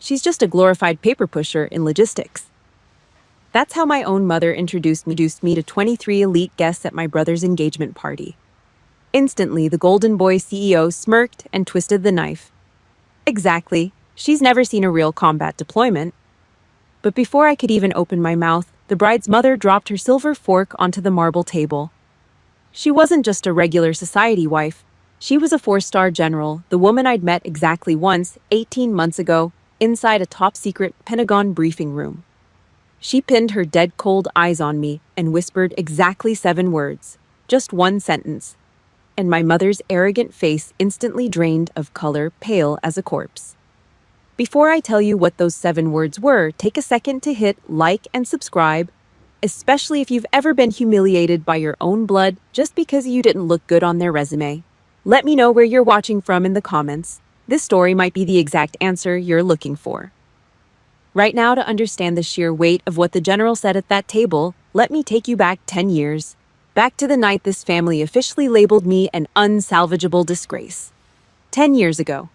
She's just a glorified paper pusher in logistics. That's how my own mother introduced me to 23 elite guests at my brother's engagement party. Instantly, the Golden Boy CEO smirked and twisted the knife. Exactly. She's never seen a real combat deployment. But before I could even open my mouth, the bride's mother dropped her silver fork onto the marble table. She wasn't just a regular society wife. She was a 4-star general, the woman I'd met exactly once, 18 months ago, inside a top-secret Pentagon briefing room. She pinned her dead-cold eyes on me and whispered exactly 7 words, just one sentence. And my mother's arrogant face instantly drained of color, pale as a corpse. Before I tell you what those 7 words were, take a second to hit like and subscribe, especially if you've ever been humiliated by your own blood just because you didn't look good on their resume. Let me know where you're watching from in the comments. This story might be the exact answer you're looking for. Right now, to understand the sheer weight of what the general said at that table, let me take you back 10 years. Back to the night this family officially labeled me an unsalvageable disgrace. 10 years ago.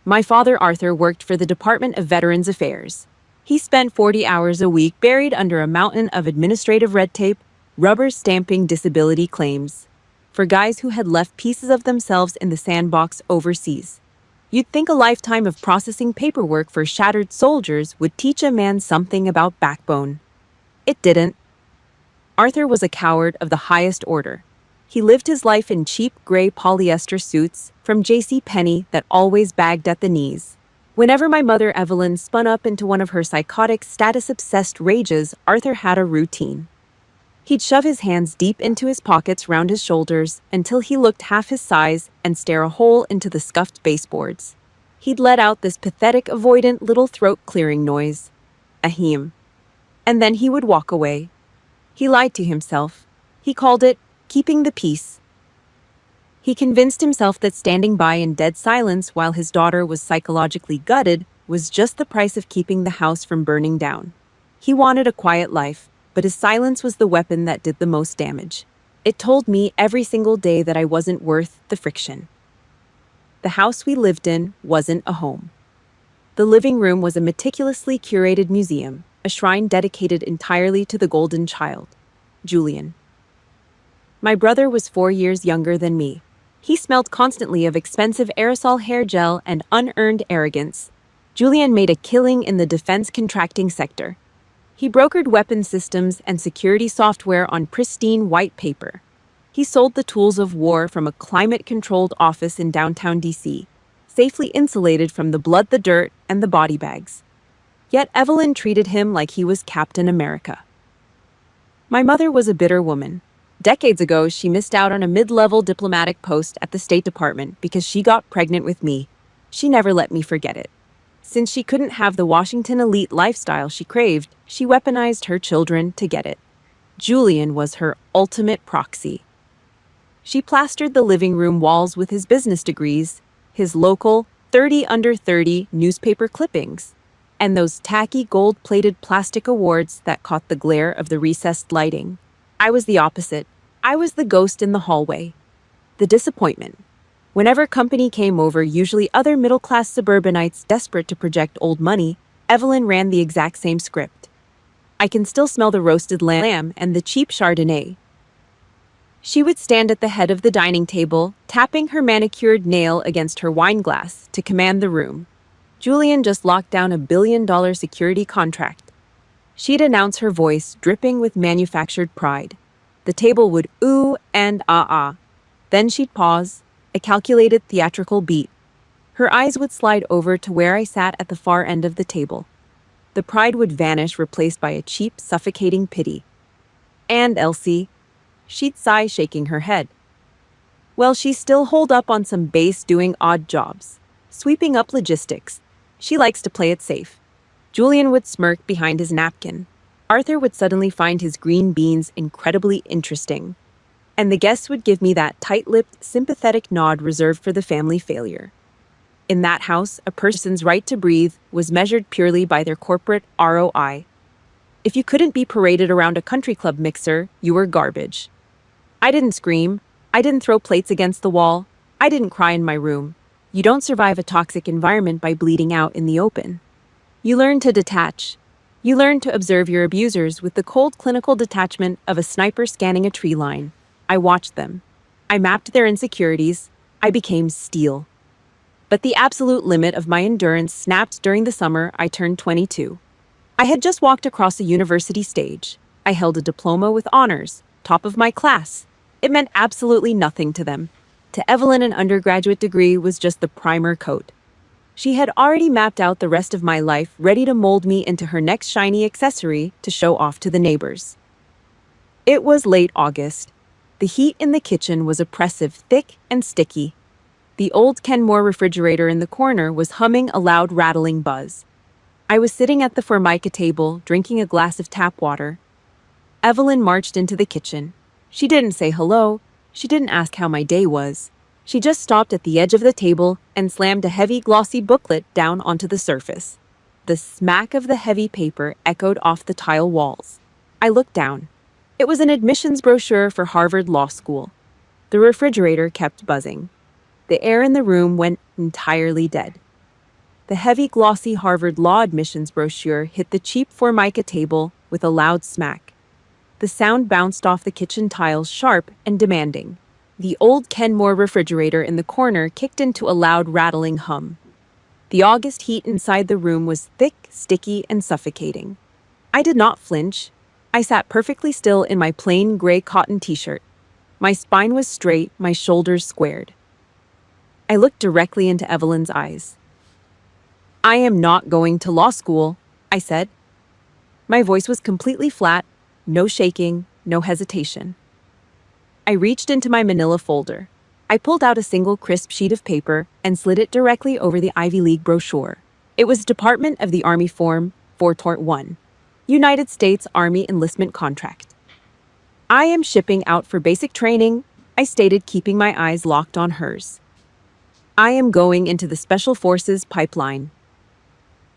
My father, Arthur, worked for the Department of Veterans Affairs. He spent 40 hours a week buried under a mountain of administrative red tape, rubber stamping disability claims for guys who had left pieces of themselves in the sandbox overseas. You'd think a lifetime of processing paperwork for shattered soldiers would teach a man something about backbone. It didn't. Arthur was a coward of the highest order. He lived his life in cheap gray polyester suits from JCPenney that always bagged at the knees. Whenever my mother Evelyn spun up into one of her psychotic, status-obsessed rages, Arthur had a routine. He'd shove his hands deep into his pockets round his shoulders until he looked half his size and stare a hole into the scuffed baseboards. He'd let out this pathetic, avoidant little throat-clearing noise. Ahem. And then he would walk away. He lied to himself. He called it keeping the peace. He convinced himself that standing by in dead silence while his daughter was psychologically gutted was just the price of keeping the house from burning down. He wanted a quiet life, but his silence was the weapon that did the most damage. It told me every single day that I wasn't worth the friction. The house we lived in wasn't a home. The living room was a meticulously curated museum, a shrine dedicated entirely to the golden child, Julian. My brother was 4 years younger than me. He smelled constantly of expensive aerosol hair gel and unearned arrogance. Julian made a killing in the defense contracting sector. He brokered weapon systems and security software on pristine white paper. He sold the tools of war from a climate-controlled office in downtown DC, safely insulated from the blood, the dirt, and the body bags. Yet Evelyn treated him like he was Captain America. My mother was a bitter woman. Decades ago, she missed out on a mid-level diplomatic post at the State Department because she got pregnant with me. She never let me forget it. Since she couldn't have the Washington elite lifestyle she craved, she weaponized her children to get it. Julian was her ultimate proxy. She plastered the living room walls with his business degrees, his local 30 under 30 newspaper clippings, and those tacky gold-plated plastic awards that caught the glare of the recessed lighting. I was the opposite. I was the ghost in the hallway. The disappointment. Whenever company came over, usually other middle-class suburbanites desperate to project old money, Evelyn ran the exact same script. I can still smell the roasted lamb and the cheap Chardonnay. She would stand at the head of the dining table, tapping her manicured nail against her wine glass to command the room. Julian just locked down $1 billion security contract. She'd announce, her voice dripping with manufactured pride. The table would ooh and ah. Then she'd pause, a calculated theatrical beat. Her eyes would slide over to where I sat at the far end of the table. The pride would vanish, replaced by a cheap, suffocating pity. And Elsie, she'd sigh, shaking her head. Well, she's still holed up on some base doing odd jobs, sweeping up logistics. She likes to play it safe. Julian would smirk behind his napkin. Arthur would suddenly find his green beans incredibly interesting. And the guests would give me that tight-lipped, sympathetic nod reserved for the family failure. In that house, a person's right to breathe was measured purely by their corporate ROI. If you couldn't be paraded around a country club mixer, you were garbage. I didn't scream. I didn't throw plates against the wall. I didn't cry in my room. You don't survive a toxic environment by bleeding out in the open. You learn to detach. You learn to observe your abusers with the cold clinical detachment of a sniper scanning a tree line. I watched them. I mapped their insecurities. I became steel. But the absolute limit of my endurance snapped during the summer I turned 22. I had just walked across a university stage. I held a diploma with honors, top of my class. It meant absolutely nothing to them. To Evelyn, an undergraduate degree was just the primer coat. She had already mapped out the rest of my life, ready to mold me into her next shiny accessory to show off to the neighbors. It was late August. The heat in the kitchen was oppressive, thick and sticky. The old Kenmore refrigerator in the corner was humming a loud rattling buzz. I was sitting at the Formica table, drinking a glass of tap water. Evelyn marched into the kitchen. She didn't say hello. She didn't ask how my day was. She just stopped at the edge of the table and slammed a heavy, glossy booklet down onto the surface. The smack of the heavy paper echoed off the tile walls. I looked down. It was an admissions brochure for Harvard Law School. The refrigerator kept buzzing. The air in the room went entirely dead. The heavy, glossy Harvard Law admissions brochure hit the cheap Formica table with a loud smack. The sound bounced off the kitchen tiles, sharp and demanding. The old Kenmore refrigerator in the corner kicked into a loud, rattling hum. The August heat inside the room was thick, sticky, and suffocating. I did not flinch. I sat perfectly still in my plain gray cotton t-shirt. My spine was straight, my shoulders squared. I looked directly into Evelyn's eyes. "I am not going to law school," I said. My voice was completely flat, no shaking, no hesitation. I reached into my manila folder. I pulled out a single crisp sheet of paper and slid it directly over the Ivy League brochure. It was Department of the Army Form 4.1, United States Army Enlistment Contract. "I am shipping out for basic training," I stated, keeping my eyes locked on hers. "I am going into the Special Forces pipeline."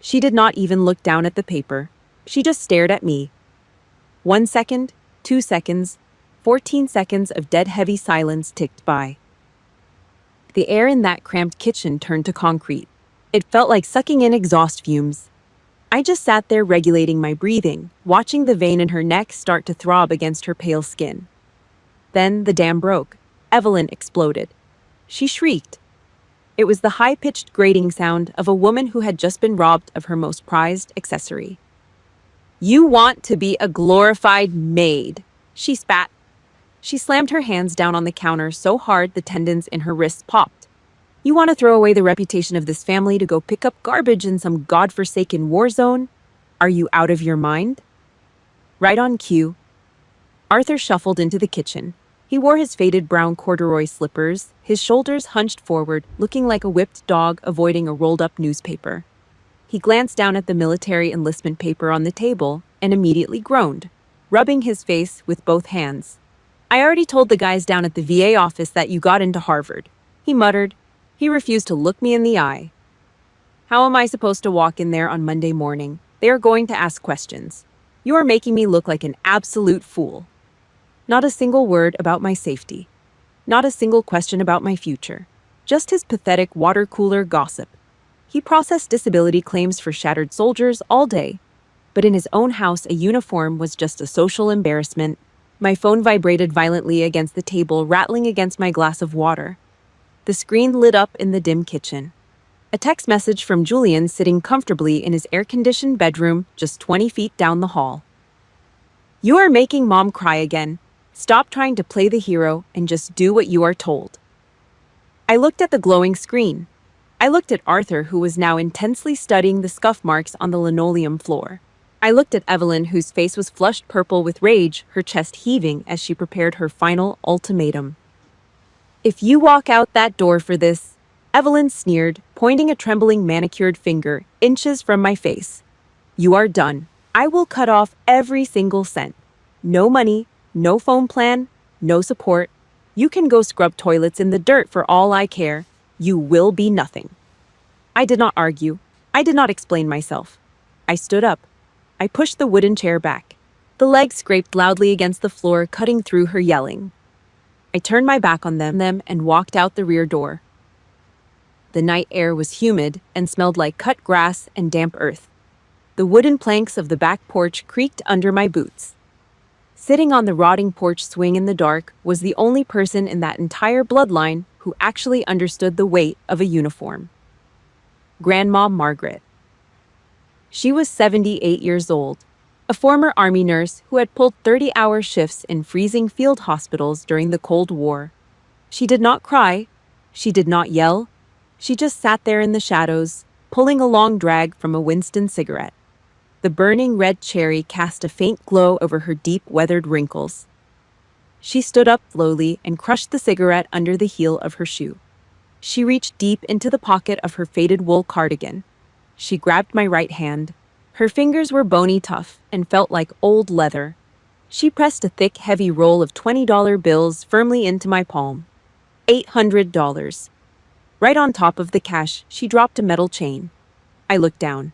She did not even look down at the paper. She just stared at me. 1 second, 2 seconds, 14 seconds of dead heavy silence ticked by. The air in that cramped kitchen turned to concrete. It felt like sucking in exhaust fumes. I just sat there regulating my breathing, watching the vein in her neck start to throb against her pale skin. Then the dam broke. Evelyn exploded. She shrieked. It was the high-pitched grating sound of a woman who had just been robbed of her most prized accessory. "You want to be a glorified maid," she spat. She slammed her hands down on the counter so hard the tendons in her wrists popped. "You want to throw away the reputation of this family to go pick up garbage in some godforsaken war zone? Are you out of your mind?" Right on cue, Arthur shuffled into the kitchen. He wore his faded brown corduroy slippers, his shoulders hunched forward, looking like a whipped dog avoiding a rolled-up newspaper. He glanced down at the military enlistment paper on the table and immediately groaned, rubbing his face with both hands. "I already told the guys down at the VA office that you got into Harvard," he muttered. He refused to look me in the eye. "How am I supposed to walk in there on Monday morning? They are going to ask questions. You are making me look like an absolute fool." Not a single word about my safety. Not a single question about my future. Just his pathetic water cooler gossip. He processed disability claims for shattered soldiers all day. But in his own house, a uniform was just a social embarrassment. My phone vibrated violently against the table, rattling against my glass of water. The screen lit up in the dim kitchen. A text message from Julian sitting comfortably in his air-conditioned bedroom just 20 feet down the hall. "You are making Mom cry again. Stop trying to play the hero and just do what you are told." I looked at the glowing screen. I looked at Arthur, who was now intensely studying the scuff marks on the linoleum floor. I looked at Evelyn, whose face was flushed purple with rage, her chest heaving as she prepared her final ultimatum. "If you walk out that door for this," Evelyn sneered, pointing a trembling manicured finger inches from my face, "you are done. I will cut off every single cent. No money, no phone plan, no support. You can go scrub toilets in the dirt for all I care. You will be nothing." I did not argue. I did not explain myself. I stood up. I pushed the wooden chair back. The legs scraped loudly against the floor, cutting through her yelling. I turned my back on them and walked out the rear door. The night air was humid and smelled like cut grass and damp earth. The wooden planks of the back porch creaked under my boots. Sitting on the rotting porch swing in the dark was the only person in that entire bloodline who actually understood the weight of a uniform. Grandma Margaret. She was 78 years old, a former Army nurse who had pulled 30-hour shifts in freezing field hospitals during the Cold War. She did not cry. She did not yell. She just sat there in the shadows, pulling a long drag from a Winston cigarette. The burning red cherry cast a faint glow over her deep, weathered wrinkles. She stood up slowly and crushed the cigarette under the heel of her shoe. She reached deep into the pocket of her faded wool cardigan. She grabbed my right hand. Her fingers were bony tough and felt like old leather. She pressed a thick, heavy roll of $20 bills firmly into my palm. $800. Right on top of the cash, she dropped a metal chain. I looked down.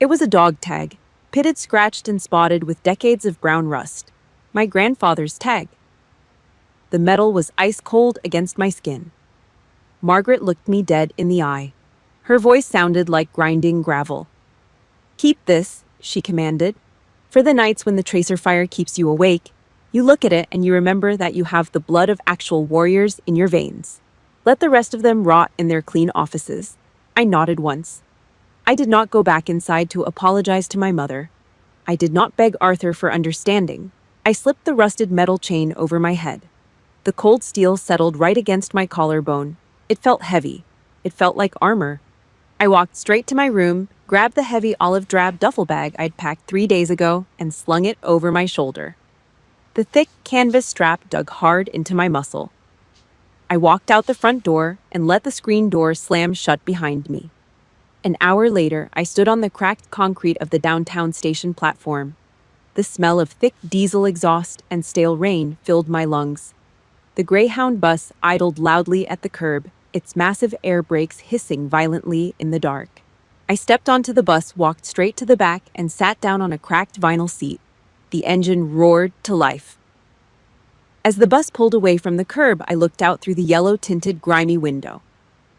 It was a dog tag, pitted, scratched, and spotted with decades of brown rust. My grandfather's tag. The metal was ice cold against my skin. Margaret looked me dead in the eye. Her voice sounded like grinding gravel. "Keep this," she commanded. "For the nights when the tracer fire keeps you awake, you look at it and you remember that you have the blood of actual warriors in your veins. Let the rest of them rot in their clean offices." I nodded once. I did not go back inside to apologize to my mother. I did not beg Arthur for understanding. I slipped the rusted metal chain over my head. The cold steel settled right against my collarbone. It felt heavy. It felt like armor. I walked straight to my room, grabbed the heavy olive drab duffel bag I'd packed 3 days ago, and slung it over my shoulder. The thick canvas strap dug hard into my muscle. I walked out the front door and let the screen door slam shut behind me. An hour later, I stood on the cracked concrete of the downtown station platform. The smell of thick diesel exhaust and stale rain filled my lungs. The Greyhound bus idled loudly at the curb, its massive air brakes hissing violently in the dark. I stepped onto the bus, walked straight to the back, and sat down on a cracked vinyl seat. The engine roared to life. As the bus pulled away from the curb, I looked out through the yellow-tinted, grimy window.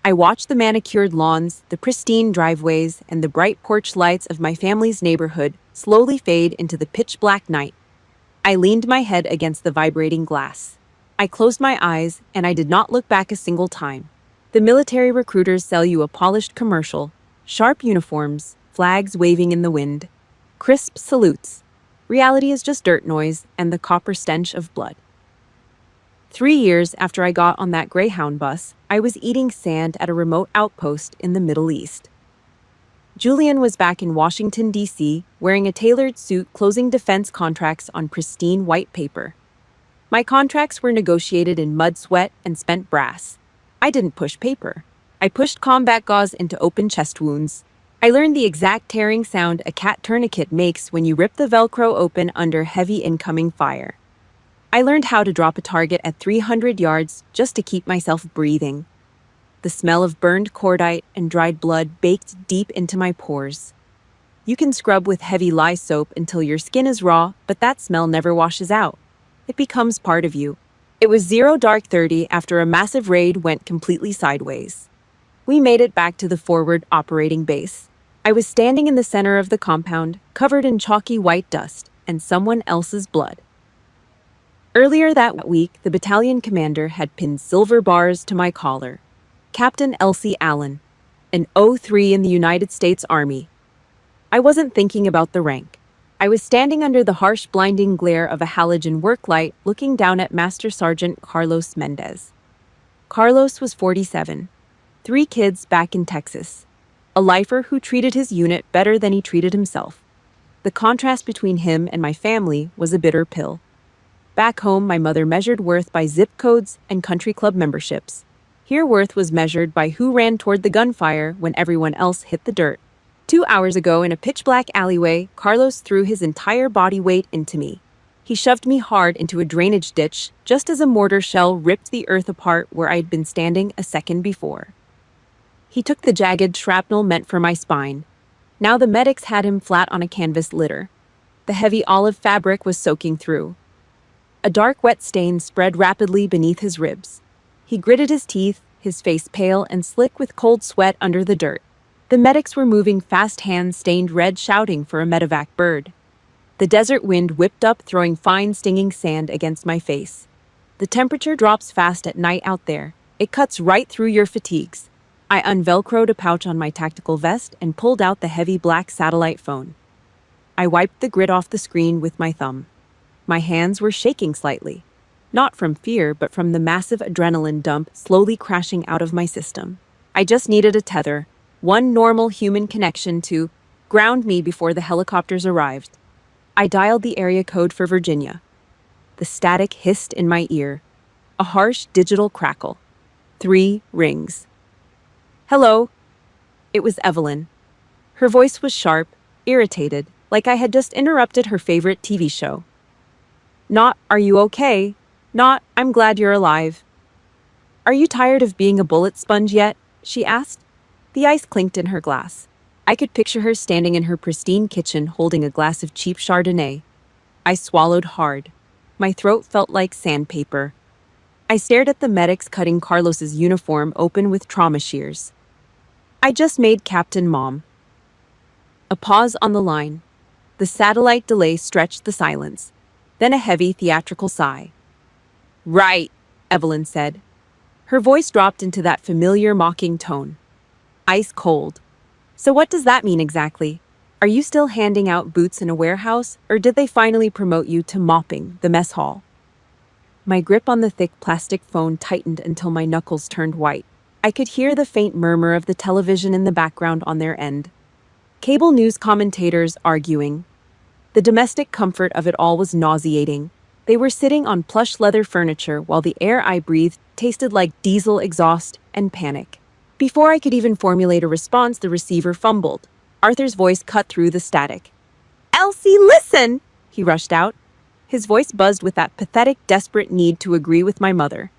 I watched the manicured lawns, the pristine driveways, and the bright porch lights of my family's neighborhood slowly fade into the pitch-black night. I leaned my head against the vibrating glass. I closed my eyes, and I did not look back a single time. The military recruiters sell you a polished commercial, sharp uniforms, flags waving in the wind, crisp salutes. Reality is just dirt noise and the copper stench of blood. 3 years after I got on that Greyhound bus, I was eating sand at a remote outpost in the Middle East. Julian was back in Washington, D.C., wearing a tailored suit, closing defense contracts on pristine white paper. My contracts were negotiated in mud, sweat, and spent brass. I didn't push paper. I pushed combat gauze into open chest wounds. I learned the exact tearing sound a cat tourniquet makes when you rip the Velcro open under heavy incoming fire. I learned how to drop a target at 300 yards just to keep myself breathing. The smell of burned cordite and dried blood baked deep into my pores. You can scrub with heavy lye soap until your skin is raw, but that smell never washes out. It becomes part of you. It was 0:30 after a massive raid went completely sideways. We made it back to the forward operating base. I was standing in the center of the compound, covered in chalky white dust and someone else's blood. Earlier that week, the battalion commander had pinned silver bars to my collar. Captain Elsie Allen, an 03 in the United States Army. I wasn't thinking about the rank. I was standing under the harsh, blinding glare of a halogen work light, looking down at Master Sergeant Carlos Mendez. Carlos was 47, 3 kids back in Texas, a lifer who treated his unit better than he treated himself. The contrast between him and my family was a bitter pill. Back home, my mother measured worth by zip codes and country club memberships. Here, worth was measured by who ran toward the gunfire when everyone else hit the dirt. 2 hours ago, in a pitch-black alleyway, Carlos threw his entire body weight into me. He shoved me hard into a drainage ditch, just as a mortar shell ripped the earth apart where I had been standing a second before. He took the jagged shrapnel meant for my spine. Now the medics had him flat on a canvas litter. The heavy olive fabric was soaking through. A dark, wet stain spread rapidly beneath his ribs. He gritted his teeth, his face pale and slick with cold sweat under the dirt. The medics were moving fast, hands stained red, shouting for a medevac bird. The desert wind whipped up, throwing fine, stinging sand against my face. The temperature drops fast at night out there. It cuts right through your fatigues. I unvelcroed a pouch on my tactical vest and pulled out the heavy black satellite phone. I wiped the grit off the screen with my thumb. My hands were shaking slightly. Not from fear, but from the massive adrenaline dump slowly crashing out of my system. I just needed a tether, one normal human connection to ground me before the helicopters arrived. I dialed the area code for Virginia. The static hissed in my ear. A harsh digital crackle. 3 rings. Hello. It was Evelyn. Her voice was sharp, irritated, like I had just interrupted her favorite TV show. Not, "Are you okay?" Not, "I'm glad you're alive." "Are you tired of being a bullet sponge yet?" she asked. The ice clinked in her glass. I could picture her standing in her pristine kitchen holding a glass of cheap Chardonnay. I swallowed hard. My throat felt like sandpaper. I stared at the medics cutting Carlos's uniform open with trauma shears. "I just made Captain Mom." A pause on the line. The satellite delay stretched the silence. Then a heavy theatrical sigh. "Right," Evelyn said. Her voice dropped into that familiar mocking tone. Ice cold. "So what does that mean exactly? Are you still handing out boots in a warehouse, or did they finally promote you to mopping the mess hall?" My grip on the thick plastic phone tightened until my knuckles turned white. I could hear the faint murmur of the television in the background on their end. Cable news commentators arguing. The domestic comfort of it all was nauseating. They were sitting on plush leather furniture while the air I breathed tasted like diesel exhaust and panic. Before I could even formulate a response, the receiver fumbled. Arthur's voice cut through the static. "Elsie, listen!" he rushed out. His voice buzzed with that pathetic, desperate need to agree with my mother.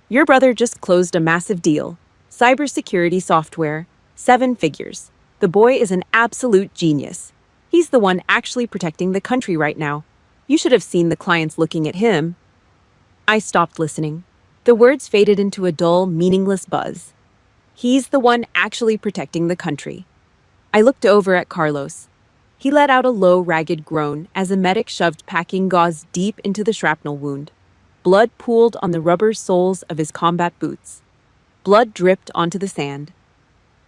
"Your brother just closed a massive deal. Cybersecurity software, 7 figures. The boy is an absolute genius. He's the one actually protecting the country right now. You should have seen the clients looking at him." I stopped listening. The words faded into a dull, meaningless buzz. He's the one actually protecting the country. I looked over at Carlos. He let out a low, ragged groan as a medic shoved packing gauze deep into the shrapnel wound. Blood pooled on the rubber soles of his combat boots. Blood dripped onto the sand.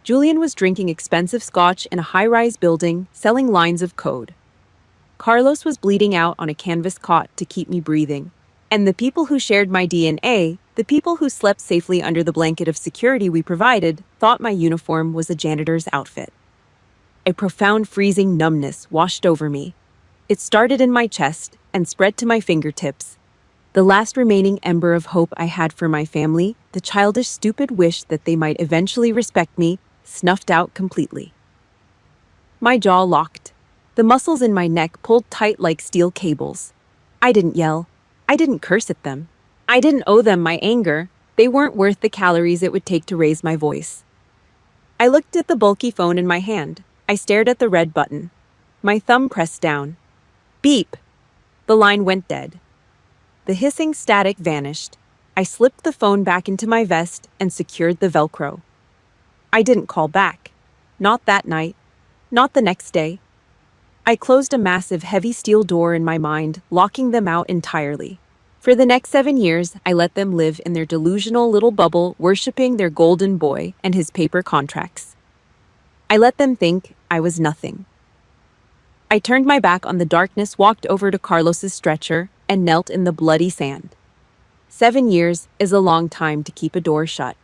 Julian was drinking expensive scotch in a high-rise building, selling lines of code. Carlos was bleeding out on a canvas cot to keep me breathing. And the people who shared my DNA, the people who slept safely under the blanket of security we provided, thought my uniform was a janitor's outfit. A profound freezing numbness washed over me. It started in my chest and spread to my fingertips. The last remaining ember of hope I had for my family, the childish, stupid wish that they might eventually respect me, snuffed out completely. My jaw locked. The muscles in my neck pulled tight like steel cables. I didn't yell. I didn't curse at them. I didn't owe them my anger. They weren't worth the calories it would take to raise my voice. I looked at the bulky phone in my hand. I stared at the red button. My thumb pressed down. Beep! The line went dead. The hissing static vanished. I slipped the phone back into my vest and secured the Velcro. I didn't call back. Not that night. Not the next day. I closed a massive, heavy steel door in my mind, locking them out entirely. For the next 7 years, I let them live in their delusional little bubble, worshipping their golden boy and his paper contracts. I let them think I was nothing. I turned my back on the darkness, walked over to Carlos's stretcher, and knelt in the bloody sand. 7 years is a long time to keep a door shut.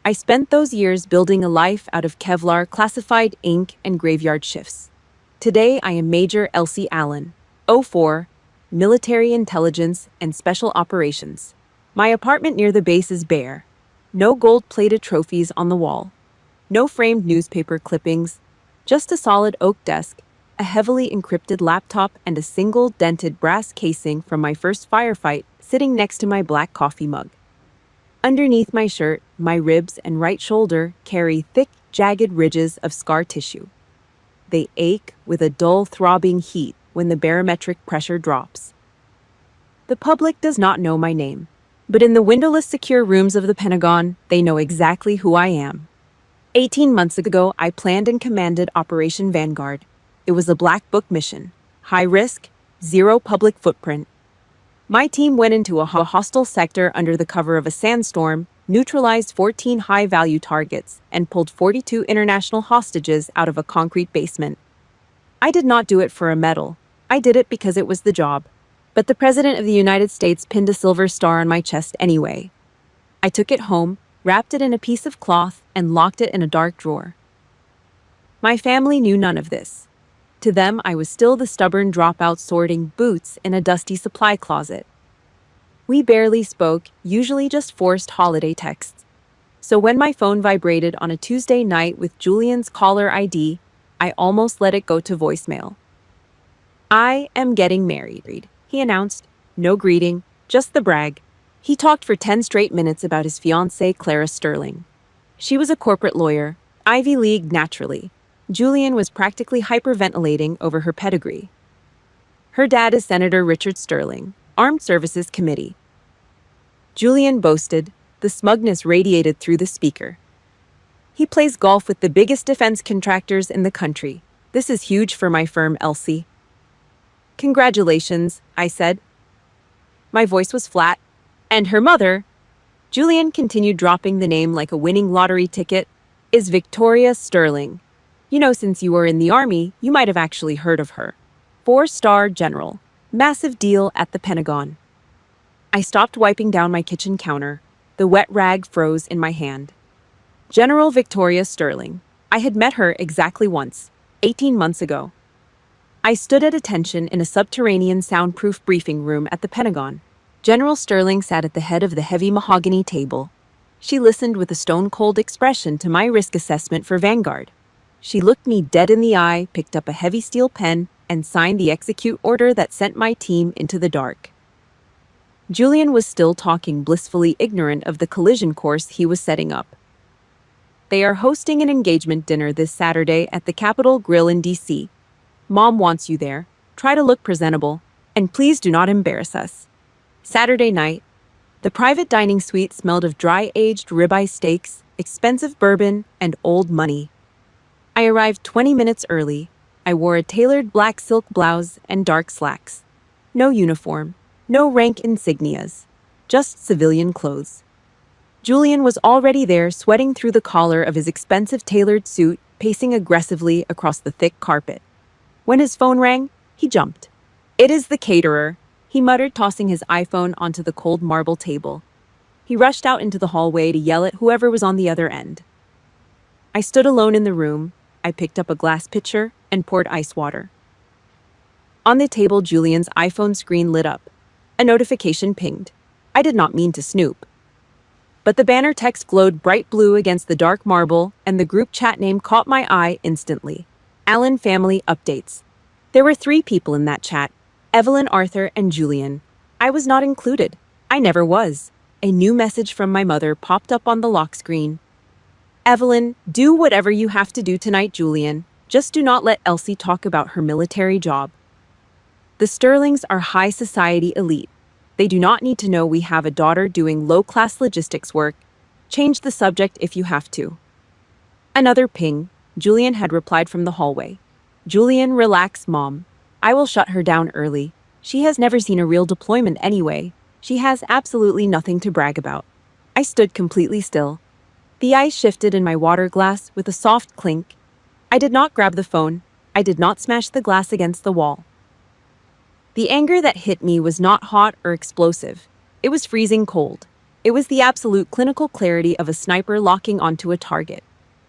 I spent those years building a life out of Kevlar, classified ink, and graveyard shifts. Today, I am Major Elsie Allen, 04, Military Intelligence and Special Operations. My apartment near the base is bare. No gold-plated trophies on the wall. No framed newspaper clippings. Just a solid oak desk, a heavily encrypted laptop, and a single dented brass casing from my first firefight sitting next to my black coffee mug. Underneath my shirt, my ribs and right shoulder carry thick, jagged ridges of scar tissue. They ache with a dull, throbbing heat when the barometric pressure drops. The public does not know my name. But in the windowless secure rooms of the Pentagon, they know exactly who I am. 18 months ago, I planned and commanded Operation Vanguard. It was a black book mission. High risk, zero public footprint. My team went into a hostile sector under the cover of a sandstorm, neutralized 14 high-value targets, and pulled 42 international hostages out of a concrete basement. I did not do it for a medal. I did it because it was the job. But the President of the United States pinned a silver star on my chest anyway. I took it home, wrapped it in a piece of cloth, and locked it in a dark drawer. My family knew none of this. To them, I was still the stubborn dropout sorting boots in a dusty supply closet. We barely spoke, usually just forced holiday texts. So when my phone vibrated on a Tuesday night with Julian's caller ID, I almost let it go to voicemail. "I am getting married," he announced. No greeting, just the brag. He talked for 10 straight minutes about his fiancée, Clara Sterling. She was a corporate lawyer, Ivy League naturally. Julian was practically hyperventilating over her pedigree. Her dad is Senator Richard Sterling, Armed Services Committee. Julian boasted, the smugness radiated through the speaker. He plays golf with the biggest defense contractors in the country. This is huge for my firm, Elsie. "Congratulations," I said. My voice was flat. "And her mother," Julian continued dropping the name like a winning lottery ticket, "is Victoria Sterling. You know, since you were in the Army, you might have actually heard of her. 4-star general. Massive deal at the Pentagon." I stopped wiping down my kitchen counter. The wet rag froze in my hand. General Victoria Sterling. I had met her exactly once, 18 months ago. I stood at attention in a subterranean soundproof briefing room at the Pentagon. General Sterling sat at the head of the heavy mahogany table. She listened with a stone-cold expression to my risk assessment for Vanguard. She looked me dead in the eye, picked up a heavy steel pen, and signed the execute order that sent my team into the dark. Julian was still talking, blissfully ignorant of the collision course he was setting up. "They are hosting an engagement dinner this Saturday at the Capitol Grill in D.C. Mom wants you there. Try to look presentable, and please do not embarrass us." Saturday night, the private dining suite smelled of dry-aged ribeye steaks, expensive bourbon, and old money. I arrived 20 minutes early. I wore a tailored black silk blouse and dark slacks. No uniform, no rank insignias, just civilian clothes. Julian was already there, sweating through the collar of his expensive tailored suit, pacing aggressively across the thick carpet. When his phone rang, he jumped. "It is the caterer," he muttered, tossing his iPhone onto the cold marble table. He rushed out into the hallway to yell at whoever was on the other end. I stood alone in the room. I picked up a glass pitcher and poured ice water. On the table, Julian's iPhone screen lit up. A notification pinged. I did not mean to snoop. But the banner text glowed bright blue against the dark marble, and the group chat name caught my eye instantly. Allen Family Updates. There were 3 people in that chat, Evelyn, Arthur, and Julian. I was not included. I never was. A new message from my mother popped up on the lock screen. "Evelyn, do whatever you have to do tonight, Julian. Just do not let Elsie talk about her military job." The Sterlings are high society elite. They do not need to know we have a daughter doing low-class logistics work. Change the subject if you have to. Another ping. Julian had replied from the hallway. "Julian, relax, Mom. I will shut her down early. She has never seen a real deployment anyway. She has absolutely nothing to brag about." I stood completely still. The ice shifted in my water glass with a soft clink. I did not grab the phone. I did not smash the glass against the wall. The anger that hit me was not hot or explosive. It was freezing cold. It was the absolute clinical clarity of a sniper locking onto a target.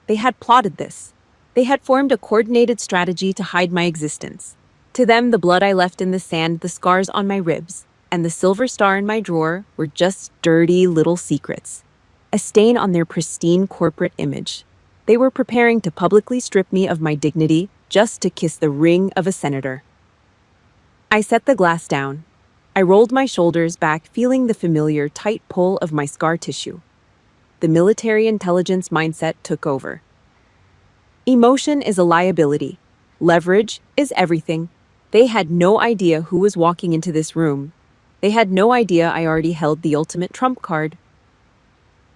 They had plotted this. They had formed a coordinated strategy to hide my existence. To them, the blood I left in the sand, the scars on my ribs, and the silver star in my drawer were just dirty little secrets. A stain on their pristine corporate image. They were preparing to publicly strip me of my dignity just to kiss the ring of a senator. I set the glass down. I rolled my shoulders back, feeling the familiar tight pull of my scar tissue. The military intelligence mindset took over. Emotion is a liability. Leverage is everything. They had no idea who was walking into this room. They had no idea I already held the ultimate trump card.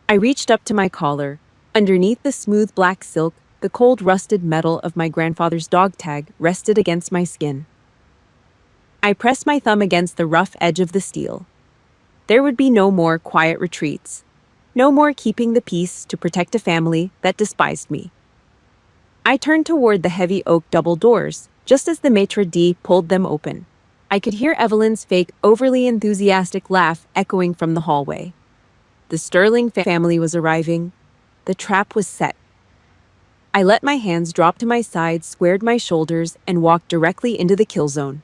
I reached up to my collar. Underneath the smooth black silk, the cold rusted metal of my grandfather's dog tag rested against my skin. I pressed my thumb against the rough edge of the steel. There would be no more quiet retreats. No more keeping the peace to protect a family that despised me. I turned toward the heavy oak double doors, just as the maitre d' pulled them open. I could hear Evelyn's fake, overly enthusiastic laugh echoing from the hallway. The Sterling family was arriving. The trap was set. I let my hands drop to my sides, squared my shoulders, and walked directly into the kill zone.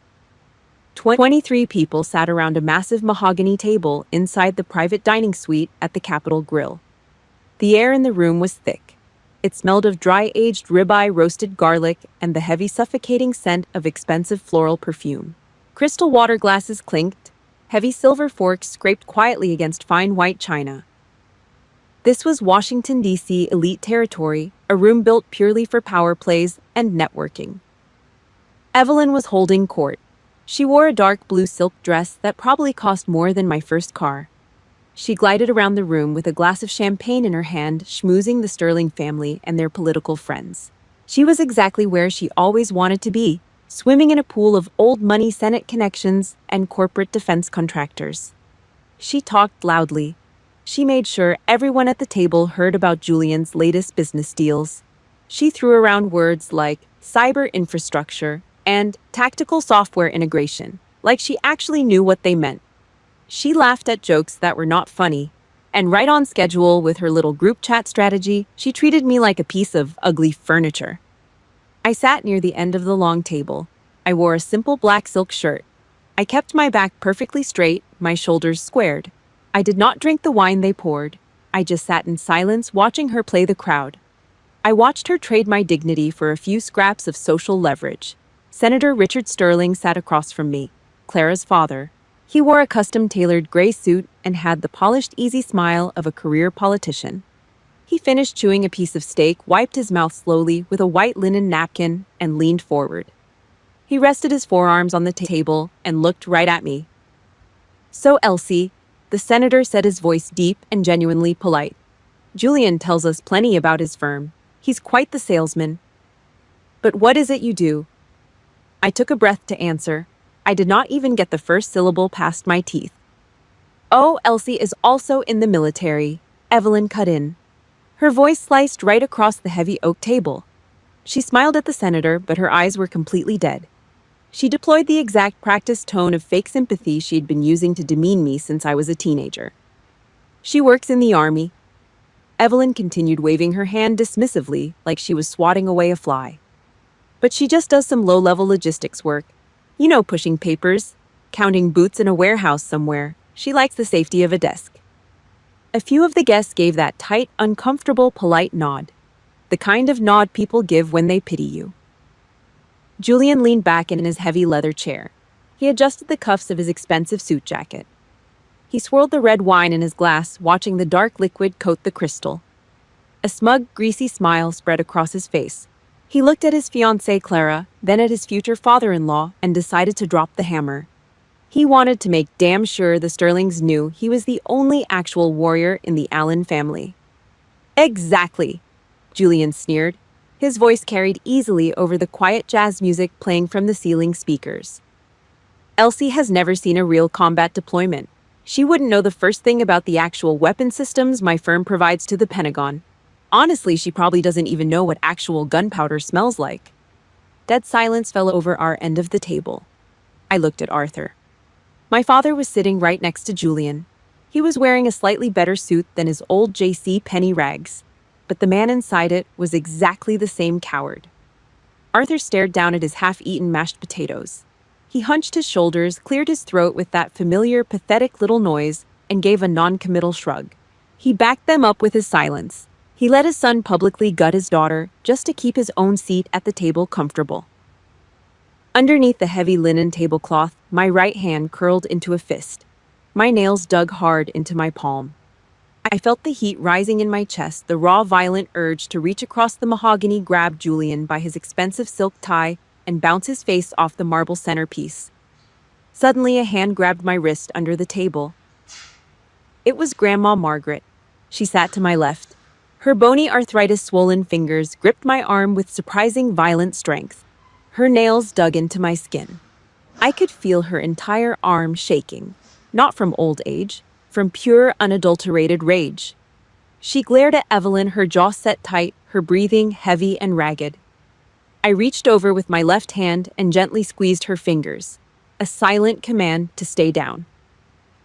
23 people sat around a massive mahogany table inside the private dining suite at the Capitol Grill. The air in the room was thick. It smelled of dry-aged ribeye, roasted garlic, and the heavy, suffocating scent of expensive floral perfume. Crystal water glasses clinked. Heavy silver forks scraped quietly against fine white china. This was Washington, D.C. elite territory, a room built purely for power plays and networking. Evelyn was holding court. She wore a dark blue silk dress that probably cost more than my first car. She glided around the room with a glass of champagne in her hand, schmoozing the Sterling family and their political friends. She was exactly where she always wanted to be, swimming in a pool of old money Senate connections and corporate defense contractors. She talked loudly. She made sure everyone at the table heard about Julian's latest business deals. She threw around words like cyber infrastructure and tactical software integration, like she actually knew what they meant. She laughed at jokes that were not funny, and right on schedule with her little group chat strategy, she treated me like a piece of ugly furniture. I sat near the end of the long table. I wore a simple black silk shirt. I kept my back perfectly straight, my shoulders squared. I did not drink the wine they poured. I just sat in silence, watching her play the crowd. I watched her trade my dignity for a few scraps of social leverage. Senator Richard Sterling sat across from me, Clara's father. He wore a custom-tailored gray suit and had the polished, easy smile of a career politician. He finished chewing a piece of steak, wiped his mouth slowly with a white linen napkin, and leaned forward. He rested his forearms on the table and looked right at me. "So, Elsie," the senator said, his voice deep and genuinely polite. "Julian tells us plenty about his firm. He's quite the salesman. But what is it you do?" I took a breath to answer. I did not even get the first syllable past my teeth. "Oh, Elsie is also in the military," Evelyn cut in. Her voice sliced right across the heavy oak table. She smiled at the senator, but her eyes were completely dead. She deployed the exact practiced tone of fake sympathy she had been using to demean me since I was a teenager. "She works in the army." Evelyn continued, waving her hand dismissively, like she was swatting away a fly. "But she just does some low-level logistics work. You know, pushing papers, counting boots in a warehouse somewhere. She likes the safety of a desk." A few of the guests gave that tight, uncomfortable, polite nod. The kind of nod people give when they pity you. Julian leaned back in his heavy leather chair. He adjusted the cuffs of his expensive suit jacket. He swirled the red wine in his glass, watching the dark liquid coat the crystal. A smug, greasy smile spread across his face. He looked at his fiancée Clara, then at his future father-in-law, and decided to drop the hammer. He wanted to make damn sure the Sterlings knew he was the only actual warrior in the Allen family. "Exactly," Julian sneered. His voice carried easily over the quiet jazz music playing from the ceiling speakers. "Elsie has never seen a real combat deployment. She wouldn't know the first thing about the actual weapon systems my firm provides to the Pentagon. Honestly, she probably doesn't even know what actual gunpowder smells like." Dead silence fell over our end of the table. I looked at Arthur. My father was sitting right next to Julian. He was wearing a slightly better suit than his old J.C. Penney rags, but the man inside it was exactly the same coward. Arthur stared down at his half-eaten mashed potatoes. He hunched his shoulders, cleared his throat with that familiar, pathetic little noise, and gave a non-committal shrug. He backed them up with his silence. He let his son publicly gut his daughter just to keep his own seat at the table comfortable. Underneath the heavy linen tablecloth, my right hand curled into a fist. My nails dug hard into my palm. I felt the heat rising in my chest, the raw, violent urge to reach across the mahogany, grab Julian by his expensive silk tie, and bounce his face off the marble centerpiece. Suddenly, a hand grabbed my wrist under the table. It was Grandma Margaret. She sat to my left. Her bony arthritis-swollen fingers gripped my arm with surprising violent strength. Her nails dug into my skin. I could feel her entire arm shaking, not from old age, from pure, unadulterated rage. She glared at Evelyn, her jaw set tight, her breathing heavy and ragged. I reached over with my left hand and gently squeezed her fingers, a silent command to stay down.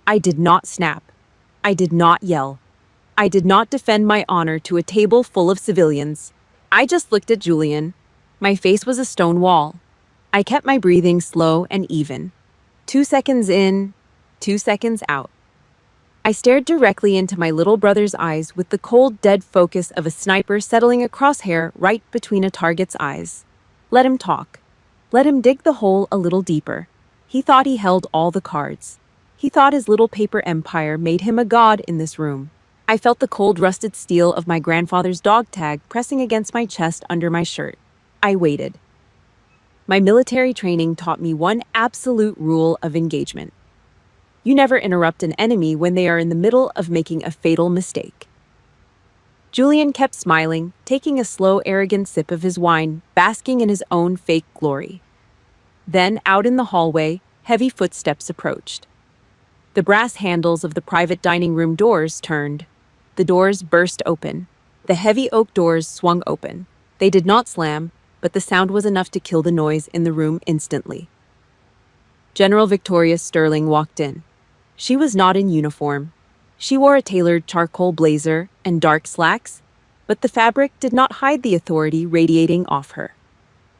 I did not snap. I did not yell. I did not defend my honor to a table full of civilians. I just looked at Julian. My face was a stone wall. I kept my breathing slow and even. 2 seconds in, 2 seconds out. I stared directly into my little brother's eyes with the cold, dead focus of a sniper settling a crosshair right between a target's eyes. Let him talk. Let him dig the hole a little deeper. He thought he held all the cards. He thought his little paper empire made him a god in this room. I felt the cold, rusted steel of my grandfather's dog tag pressing against my chest under my shirt. I waited. My military training taught me one absolute rule of engagement. You never interrupt an enemy when they are in the middle of making a fatal mistake. Julian kept smiling, taking a slow, arrogant sip of his wine, basking in his own fake glory. Then, out in the hallway, heavy footsteps approached. The brass handles of the private dining room doors turned. The doors burst open. The heavy oak doors swung open. They did not slam, but the sound was enough to kill the noise in the room instantly. General Victoria Sterling walked in. She was not in uniform. She wore a tailored charcoal blazer and dark slacks, but the fabric did not hide the authority radiating off her.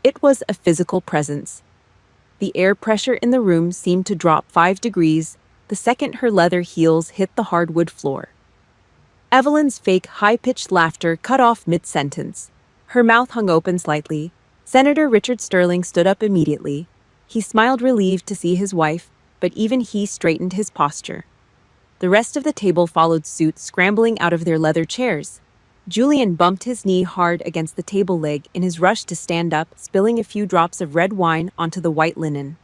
It was a physical presence. The air pressure in the room seemed to drop 5 degrees the second her leather heels hit the hardwood floor. Evelyn's fake, high-pitched laughter cut off mid-sentence. Her mouth hung open slightly. Senator Richard Sterling stood up immediately. He smiled, relieved to see his wife, but even he straightened his posture. The rest of the table followed suit, scrambling out of their leather chairs. Julian bumped his knee hard against the table leg in his rush to stand up, spilling a few drops of red wine onto the white linen.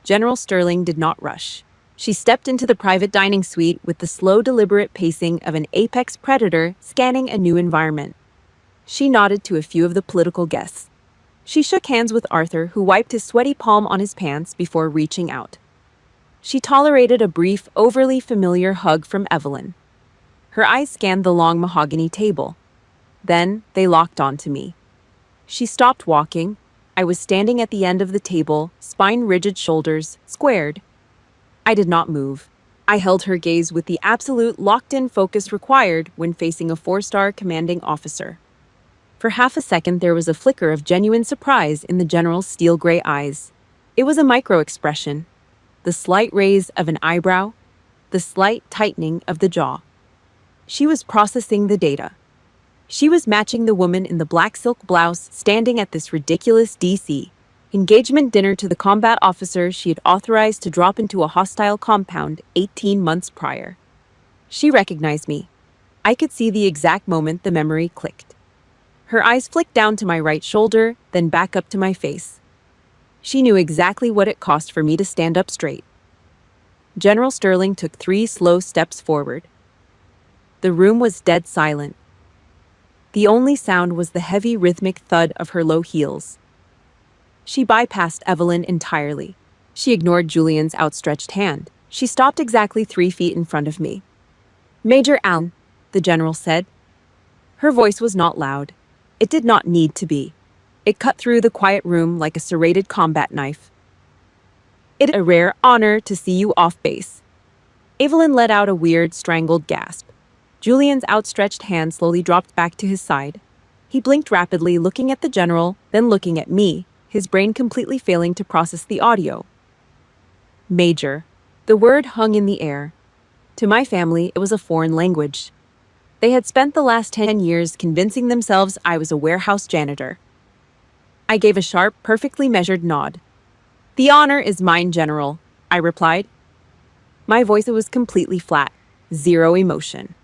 General Sterling did not rush. She stepped into the private dining suite with the slow, deliberate pacing of an apex predator scanning a new environment. She nodded to a few of the political guests. She shook hands with Arthur, who wiped his sweaty palm on his pants before reaching out. She tolerated a brief, overly familiar hug from Evelyn. Her eyes scanned the long mahogany table. Then they locked onto me. She stopped walking. I was standing at the end of the table, spine-rigid, shoulders squared. I did not move. I held her gaze with the absolute locked-in focus required when facing a 4-star commanding officer. For half a second, there was a flicker of genuine surprise in the general's steel-gray eyes. It was a micro-expression. The slight raise of an eyebrow, the slight tightening of the jaw. She was processing the data. She was matching the woman in the black silk blouse standing at this ridiculous DC engagement dinner to the combat officer she had authorized to drop into a hostile compound 18 months prior. She recognized me. I could see the exact moment the memory clicked. Her eyes flicked down to my right shoulder, then back up to my face. She knew exactly what it cost for me to stand up straight. General Sterling took 3 slow steps forward. The room was dead silent. The only sound was the heavy, rhythmic thud of her low heels. She bypassed Evelyn entirely. She ignored Julian's outstretched hand. She stopped exactly 3 feet in front of me. "Major Allen," the general said. Her voice was not loud. It did not need to be. It cut through the quiet room like a serrated combat knife. "It is a rare honor to see you off base." Evelyn let out a weird, strangled gasp. Julian's outstretched hand slowly dropped back to his side. He blinked rapidly, looking at the general, then looking at me, his brain completely failing to process the audio. Major. The word hung in the air. To my family, it was a foreign language. They had spent the last 10 years convincing themselves I was a warehouse janitor. I gave a sharp, perfectly measured nod. "The honor is mine, General," I replied. My voice was completely flat, zero emotion.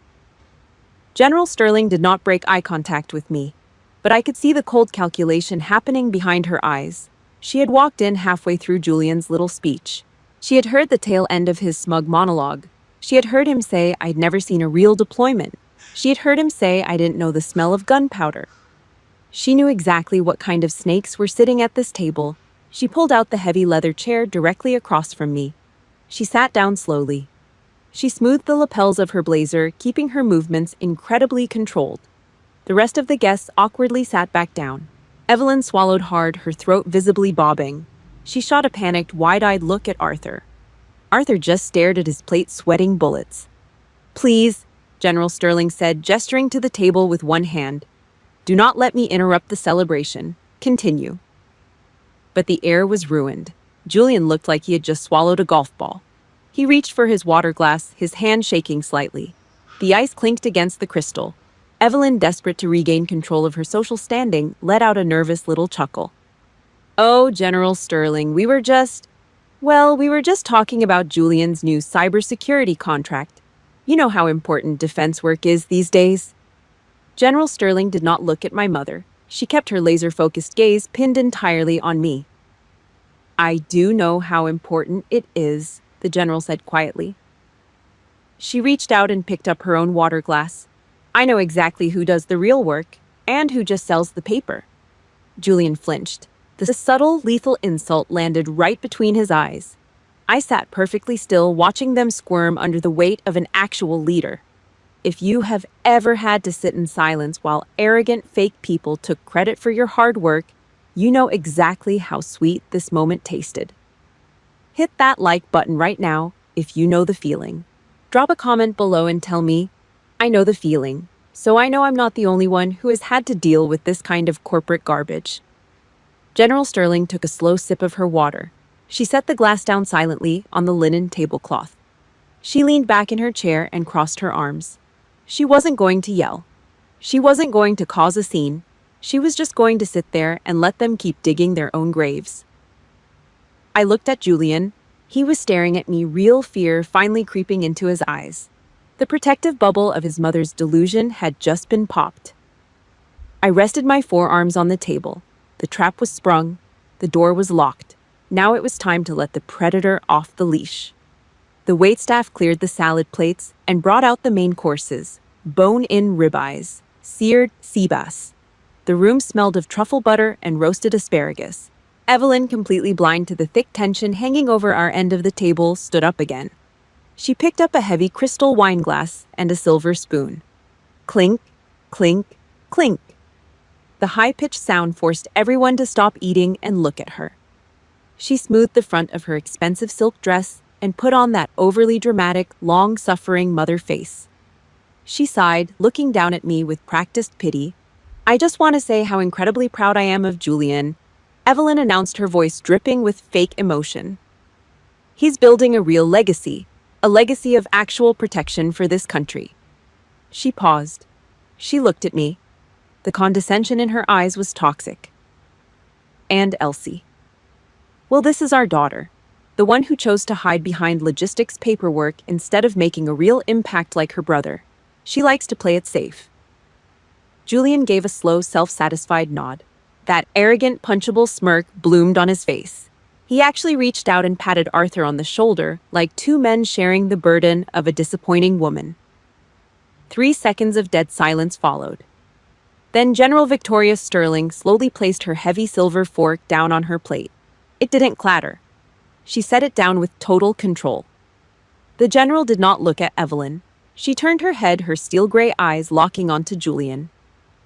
General Sterling did not break eye contact with me, but I could see the cold calculation happening behind her eyes. She had walked in halfway through Julian's little speech. She had heard the tail end of his smug monologue. She had heard him say I'd never seen a real deployment. She had heard him say I didn't know the smell of gunpowder. She knew exactly what kind of snakes were sitting at this table. She pulled out the heavy leather chair directly across from me. She sat down slowly. She smoothed the lapels of her blazer, keeping her movements incredibly controlled. The rest of the guests awkwardly sat back down. Evelyn swallowed hard, her throat visibly bobbing. She shot a panicked, wide-eyed look at Arthur. Arthur just stared at his plate, sweating bullets. "Please," General Sterling said, gesturing to the table with one hand. "Do not let me interrupt the celebration. Continue." But the air was ruined. Julian looked like he had just swallowed a golf ball. He reached for his water glass, his hand shaking slightly. The ice clinked against the crystal. Evelyn, desperate to regain control of her social standing, let out a nervous little chuckle. "Oh, General Sterling, we were just talking about Julian's new cybersecurity contract. You know how important defense work is these days." General Sterling did not look at my mother. She kept her laser-focused gaze pinned entirely on me. "I do know how important it is," the general said quietly. She reached out and picked up her own water glass. "I know exactly who does the real work and who just sells the paper." Julian flinched. The subtle, lethal insult landed right between his eyes. I sat perfectly still, watching them squirm under the weight of an actual leader. If you have ever had to sit in silence while arrogant, fake people took credit for your hard work, you know exactly how sweet this moment tasted. Hit that like button right now if you know the feeling. Drop a comment below and tell me, I know the feeling, so I know I'm not the only one who has had to deal with this kind of corporate garbage. General Sterling took a slow sip of her water. She set the glass down silently on the linen tablecloth. She leaned back in her chair and crossed her arms. She wasn't going to yell. She wasn't going to cause a scene. She was just going to sit there and let them keep digging their own graves. I looked at Julian. He was staring at me, real fear finally creeping into his eyes. The protective bubble of his mother's delusion had just been popped. I rested my forearms on the table. The trap was sprung. The door was locked. Now it was time to let the predator off the leash. The waitstaff cleared the salad plates and brought out the main courses: bone-in ribeyes, seared sea bass. The room smelled of truffle butter and roasted asparagus. Evelyn, completely blind to the thick tension hanging over our end of the table, stood up again. She picked up a heavy crystal wine glass and a silver spoon. Clink, clink, clink. The high-pitched sound forced everyone to stop eating and look at her. She smoothed the front of her expensive silk dress and put on that overly dramatic, long-suffering mother face. She sighed, looking down at me with practiced pity. "I just want to say how incredibly proud I am of Julian," Evelyn announced, her voice dripping with fake emotion. "He's building a real legacy, a legacy of actual protection for this country." She paused. She looked at me. The condescension in her eyes was toxic. "And Elsie. Well, this is our daughter, the one who chose to hide behind logistics paperwork instead of making a real impact like her brother. She likes to play it safe." Julian gave a slow, self-satisfied nod. That arrogant, punchable smirk bloomed on his face. He actually reached out and patted Arthur on the shoulder, like two men sharing the burden of a disappointing woman. 3 seconds of dead silence followed. Then General Victoria Sterling slowly placed her heavy silver fork down on her plate. It didn't clatter. She set it down with total control. The general did not look at Evelyn. She turned her head, her steel-gray eyes locking onto Julian.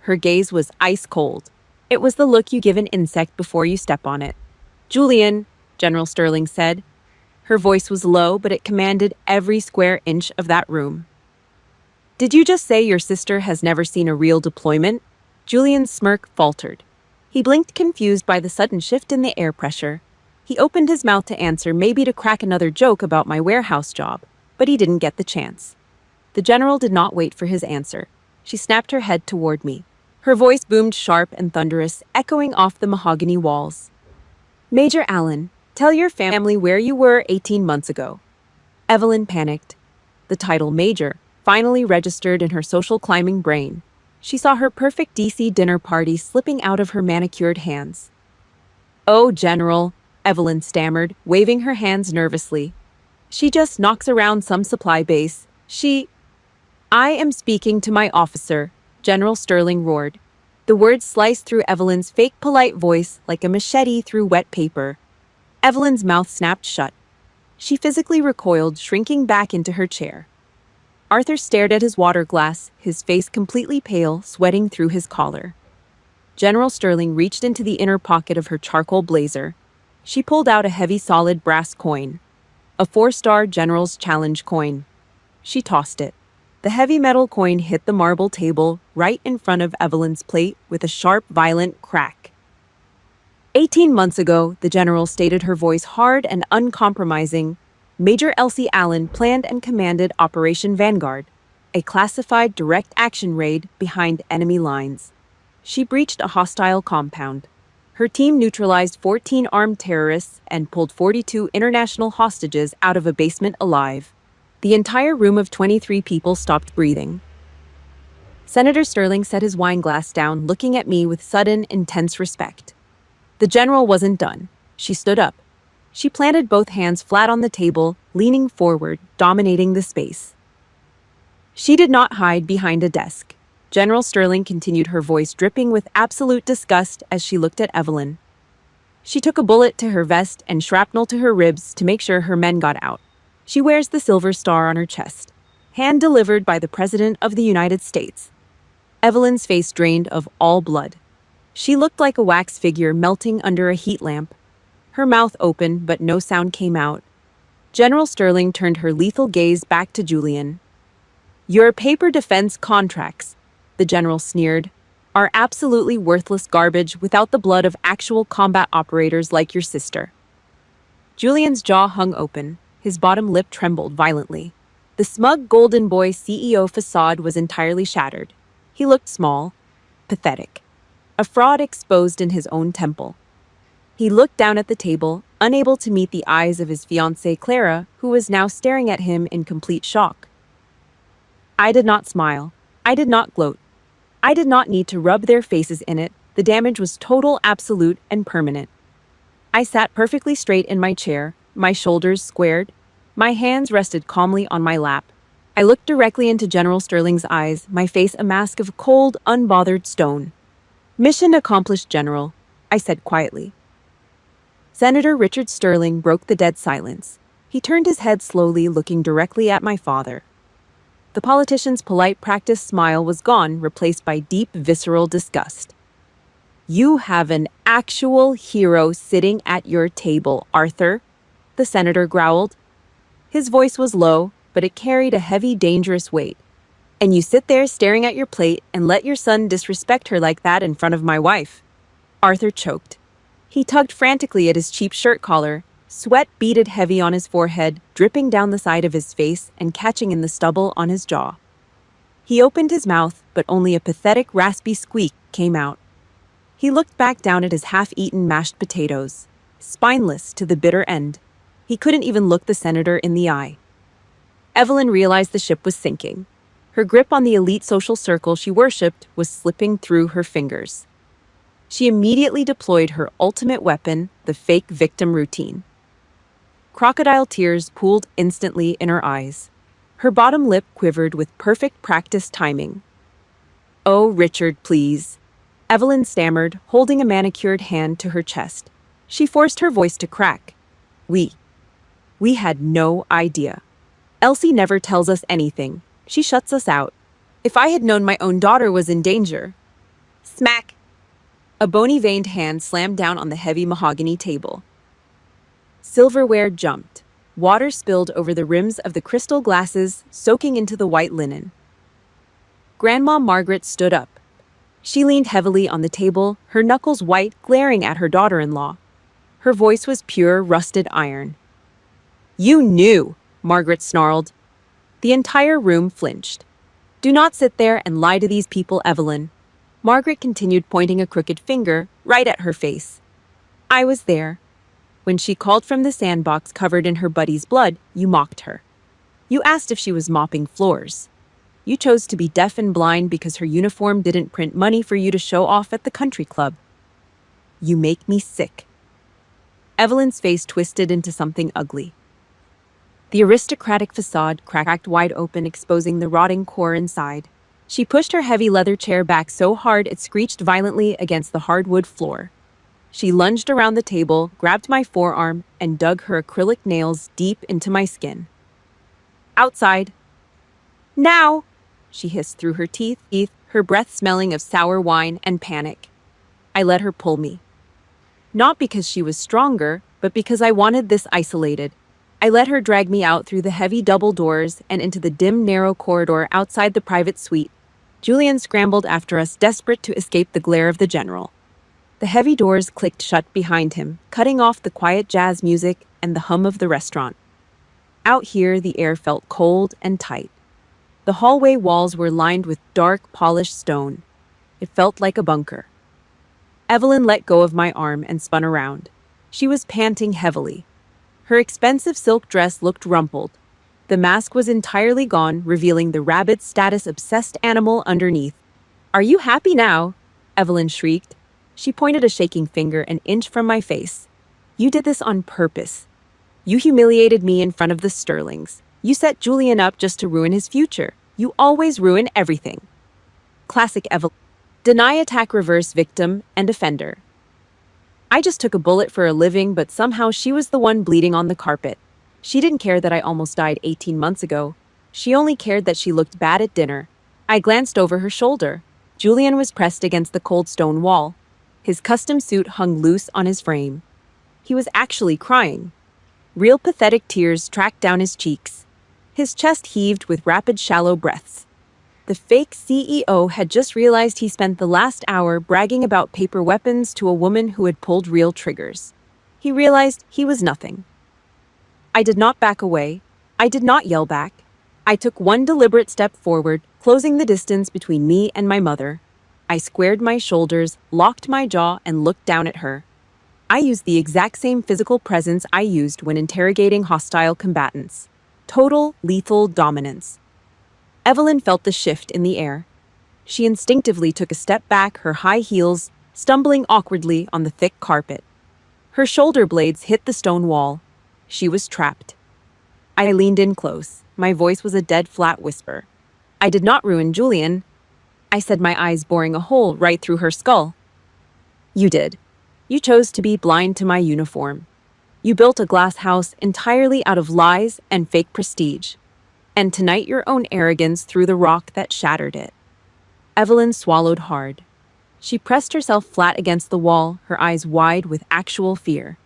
Her gaze was ice-cold. It was the look you give an insect before you step on it. "Julian," General Sterling said. Her voice was low, but it commanded every square inch of that room. "Did you just say your sister has never seen a real deployment?" Julian's smirk faltered. He blinked, confused by the sudden shift in the air pressure. He opened his mouth to answer, maybe to crack another joke about my warehouse job, but he didn't get the chance. The general did not wait for his answer. She snapped her head toward me. Her voice boomed sharp and thunderous, echoing off the mahogany walls. "Major Allen, tell your family where you were 18 months ago." Evelyn panicked. The title Major finally registered in her social climbing brain. She saw her perfect DC dinner party slipping out of her manicured hands. "Oh, General," Evelyn stammered, waving her hands nervously. She just knocks around some supply base. I am speaking to my officer, General Sterling roared. The words sliced through Evelyn's fake polite voice like a machete through wet paper. Evelyn's mouth snapped shut. She physically recoiled, shrinking back into her chair. Arthur stared at his water glass, his face completely pale, sweating through his collar. General Sterling reached into the inner pocket of her charcoal blazer. She pulled out a heavy solid brass coin. A 4-star General's Challenge coin. She tossed it. The heavy metal coin hit the marble table right in front of Evelyn's plate with a sharp, violent crack. 18 months ago, the general stated, her voice hard and uncompromising, Major Elsie Allen planned and commanded Operation Vanguard, a classified direct action raid behind enemy lines. She breached a hostile compound. Her team neutralized 14 armed terrorists and pulled 42 international hostages out of a basement alive. The entire room of 23 people stopped breathing. Senator Sterling set his wine glass down, looking at me with sudden, intense respect. The general wasn't done. She stood up. She planted both hands flat on the table, leaning forward, dominating the space. She did not hide behind a desk. General Sterling continued, her voice dripping with absolute disgust as she looked at Evelyn. She took a bullet to her vest and shrapnel to her ribs to make sure her men got out. She wears the silver star on her chest, hand-delivered by the President of the United States. Evelyn's face drained of all blood. She looked like a wax figure melting under a heat lamp. Her mouth opened, but no sound came out. General Sterling turned her lethal gaze back to Julian. Your paper defense contracts, the general sneered, are absolutely worthless garbage without the blood of actual combat operators like your sister. Julian's jaw hung open. His bottom lip trembled violently. The smug Golden Boy CEO facade was entirely shattered. He looked small, pathetic, a fraud exposed in his own temple. He looked down at the table, unable to meet the eyes of his fiancée Clara, who was now staring at him in complete shock. I did not smile. I did not gloat. I did not need to rub their faces in it. The damage was total, absolute, and permanent. I sat perfectly straight in my chair, my shoulders squared. My hands rested calmly on my lap. I looked directly into General Sterling's eyes, my face a mask of cold, unbothered stone. Mission accomplished, General, I said quietly. Senator Richard Sterling broke the dead silence. He turned his head slowly, looking directly at my father. The politician's polite practice smile was gone, replaced by deep, visceral disgust. You have an actual hero sitting at your table, Arthur, the senator growled. His voice was low, but it carried a heavy, dangerous weight. And you sit there staring at your plate and let your son disrespect her like that in front of my wife. Arthur choked. He tugged frantically at his cheap shirt collar. Sweat beaded heavy on his forehead, dripping down the side of his face and catching in the stubble on his jaw. He opened his mouth, but only a pathetic, raspy squeak came out. He looked back down at his half-eaten mashed potatoes, spineless to the bitter end. He couldn't even look the senator in the eye. Evelyn realized the ship was sinking. Her grip on the elite social circle she worshipped was slipping through her fingers. She immediately deployed her ultimate weapon, the fake victim routine. Crocodile tears pooled instantly in her eyes. Her bottom lip quivered with perfect practice timing. Oh, Richard, please, Evelyn stammered, holding a manicured hand to her chest. She forced her voice to crack. We had no idea. Elsie never tells us anything. She shuts us out. If I had known my own daughter was in danger. Smack! A bony-veined hand slammed down on the heavy mahogany table. Silverware jumped. Water spilled over the rims of the crystal glasses, soaking into the white linen. Grandma Margaret stood up. She leaned heavily on the table, her knuckles white, glaring at her daughter-in-law. Her voice was pure, rusted iron. You knew, Margaret snarled. The entire room flinched. Do not sit there and lie to these people, Evelyn. Margaret continued, pointing a crooked finger right at her face. I was there. When she called from the sandbox covered in her buddy's blood, you mocked her. You asked if she was mopping floors. You chose to be deaf and blind because her uniform didn't print money for you to show off at the country club. You make me sick. Evelyn's face twisted into something ugly. The aristocratic facade cracked wide open, exposing the rotting core inside. She pushed her heavy leather chair back so hard it screeched violently against the hardwood floor. She lunged around the table, grabbed my forearm, and dug her acrylic nails deep into my skin. Outside. Now! She hissed through her teeth, her breath smelling of sour wine and panic. I let her pull me. Not because she was stronger, but because I wanted this isolated. I let her drag me out through the heavy double doors and into the dim, narrow corridor outside the private suite. Julian scrambled after us, desperate to escape the glare of the general. The heavy doors clicked shut behind him, cutting off the quiet jazz music and the hum of the restaurant. Out here, the air felt cold and tight. The hallway walls were lined with dark, polished stone. It felt like a bunker. Evelyn let go of my arm and spun around. She was panting heavily. Her expensive silk dress looked rumpled. The mask was entirely gone, revealing the rabid, status-obsessed animal underneath. "Are you happy now?" Evelyn shrieked. She pointed a shaking finger an inch from my face. "You did this on purpose. You humiliated me in front of the Sterlings. You set Julian up just to ruin his future. You always ruin everything." Classic Evelyn. Deny, attack, reverse, victim, and offender. I just took a bullet for a living, but somehow she was the one bleeding on the carpet. She didn't care that I almost died 18 months ago. She only cared that she looked bad at dinner. I glanced over her shoulder. Julian was pressed against the cold stone wall. His custom suit hung loose on his frame. He was actually crying. Real pathetic tears tracked down his cheeks. His chest heaved with rapid, shallow breaths. The fake CEO had just realized he spent the last hour bragging about paper weapons to a woman who had pulled real triggers. He realized he was nothing. I did not back away. I did not yell back. I took one deliberate step forward, closing the distance between me and my mother. I squared my shoulders, locked my jaw, and looked down at her. I used the exact same physical presence I used when interrogating hostile combatants. Total, lethal dominance. Evelyn felt the shift in the air. She instinctively took a step back, her high heels stumbling awkwardly on the thick carpet. Her shoulder blades hit the stone wall. She was trapped. I leaned in close. My voice was a dead, flat whisper. "I did not ruin Julian," I said, my eyes boring a hole right through her skull. "You did. You chose to be blind to my uniform. You built a glass house entirely out of lies and fake prestige. And tonight your own arrogance threw the rock that shattered it." Evelyn swallowed hard. She pressed herself flat against the wall, her eyes wide with actual fear.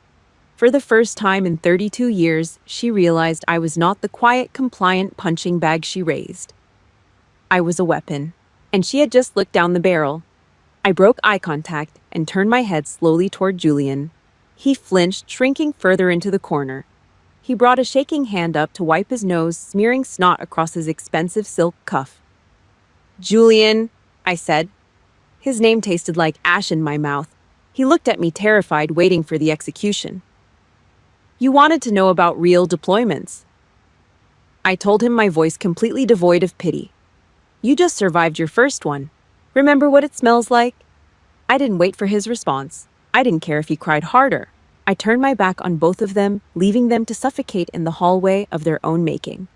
For the first time in 32 years, she realized I was not the quiet, compliant punching bag she raised. I was a weapon, and she had just looked down the barrel. I broke eye contact and turned my head slowly toward Julian. He flinched, shrinking further into the corner. He brought a shaking hand up to wipe his nose, smearing snot across his expensive silk cuff. "Julian," I said. His name tasted like ash in my mouth. He looked at me terrified, waiting for the execution. "You wanted to know about real deployments." I told him, my voice completely devoid of pity. "You just survived your first one. Remember what it smells like?" I didn't wait for his response. I didn't care if he cried harder. I turned my back on both of them, leaving them to suffocate in the hallway of their own making.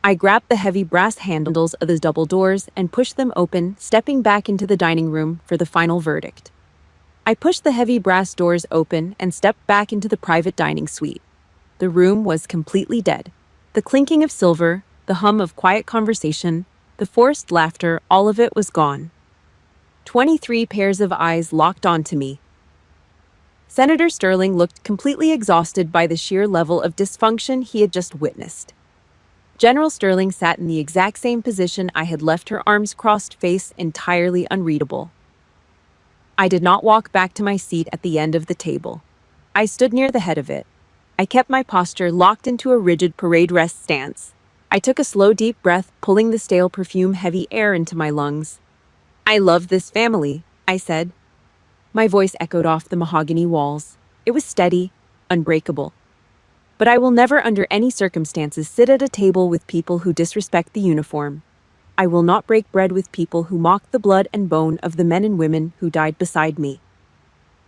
I grabbed the heavy brass handles of the double doors and pushed them open, stepping back into the dining room for the final verdict. I pushed the heavy brass doors open and stepped back into the private dining suite. The room was completely dead. The clinking of silver, the hum of quiet conversation, the forced laughter, all of it was gone. 23 pairs of eyes locked onto me. Senator Sterling looked completely exhausted by the sheer level of dysfunction he had just witnessed. General Sterling sat in the exact same position I had left her, arms crossed, face entirely unreadable. I did not walk back to my seat at the end of the table. I stood near the head of it. I kept my posture locked into a rigid parade rest stance. I took a slow, deep breath, pulling the stale perfume-heavy air into my lungs. "I love this family," I said. My voice echoed off the mahogany walls. It was steady, unbreakable. "But I will never, under any circumstances, sit at a table with people who disrespect the uniform. I will not break bread with people who mock the blood and bone of the men and women who died beside me."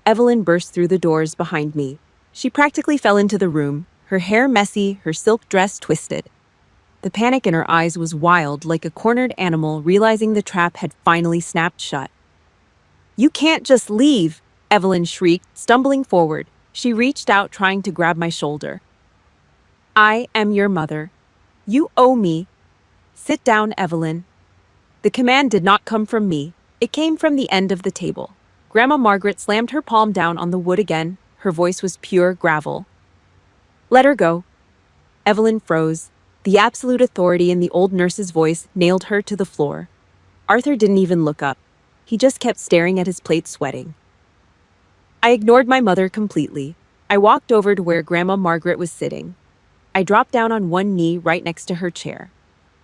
Evelyn burst through the doors behind me. She practically fell into the room, her hair messy, her silk dress twisted. The panic in her eyes was wild, like a cornered animal realizing the trap had finally snapped shut. "You can't just leave!" Evelyn shrieked, stumbling forward. She reached out, trying to grab my shoulder. "I am your mother. You owe me." "Sit down, Evelyn." The command did not come from me. It came from the end of the table. Grandma Margaret slammed her palm down on the wood again. Her voice was pure gravel. "Let her go." Evelyn froze. The absolute authority in the old nurse's voice nailed her to the floor. Arthur didn't even look up. He just kept staring at his plate, sweating. I ignored my mother completely. I walked over to where Grandma Margaret was sitting. I dropped down on one knee right next to her chair,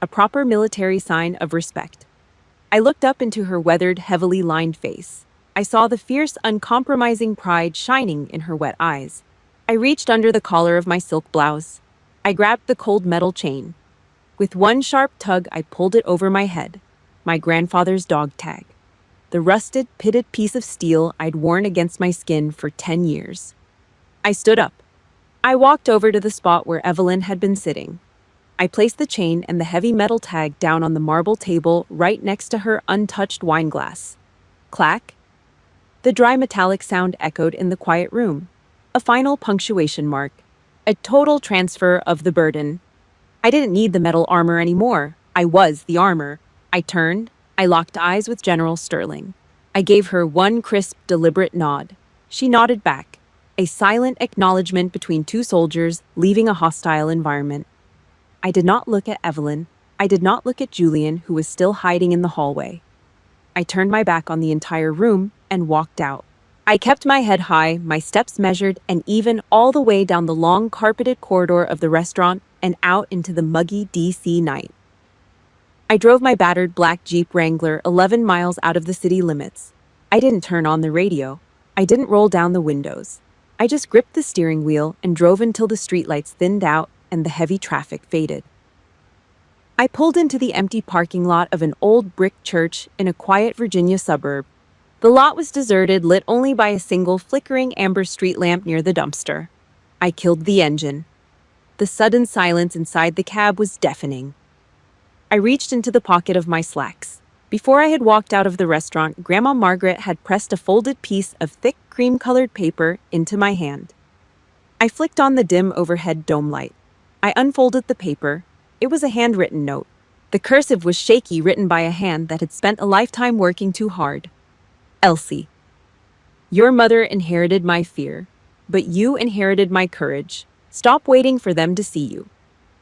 a proper military sign of respect. I looked up into her weathered, heavily lined face. I saw the fierce, uncompromising pride shining in her wet eyes. I reached under the collar of my silk blouse. I grabbed the cold metal chain. With one sharp tug, I pulled it over my head. My grandfather's dog tag. The rusted, pitted piece of steel I'd worn against my skin for 10 years. I stood up. I walked over to the spot where Evelyn had been sitting. I placed the chain and the heavy metal tag down on the marble table right next to her untouched wine glass. Clack. The dry metallic sound echoed in the quiet room. A final punctuation mark. A total transfer of the burden. I didn't need the metal armor anymore. I was the armor. I turned. I locked eyes with General Sterling. I gave her one crisp, deliberate nod. She nodded back. A silent acknowledgement between two soldiers leaving a hostile environment. I did not look at Evelyn. I did not look at Julian, who was still hiding in the hallway. I turned my back on the entire room and walked out. I kept my head high, my steps measured and even, all the way down the long carpeted corridor of the restaurant and out into the muggy DC night. I drove my battered black Jeep Wrangler 11 miles out of the city limits. I didn't turn on the radio. I didn't roll down the windows. I just gripped the steering wheel and drove until the streetlights thinned out and the heavy traffic faded. I pulled into the empty parking lot of an old brick church in a quiet Virginia suburb. The lot was deserted, lit only by a single flickering amber street lamp near the dumpster. I killed the engine. The sudden silence inside the cab was deafening. I reached into the pocket of my slacks. Before I had walked out of the restaurant, Grandma Margaret had pressed a folded piece of thick cream-colored paper into my hand. I flicked on the dim overhead dome light. I unfolded the paper. It was a handwritten note. The cursive was shaky, written by a hand that had spent a lifetime working too hard. Elsie. Your mother inherited my fear, but you inherited my courage. Stop waiting for them to see you.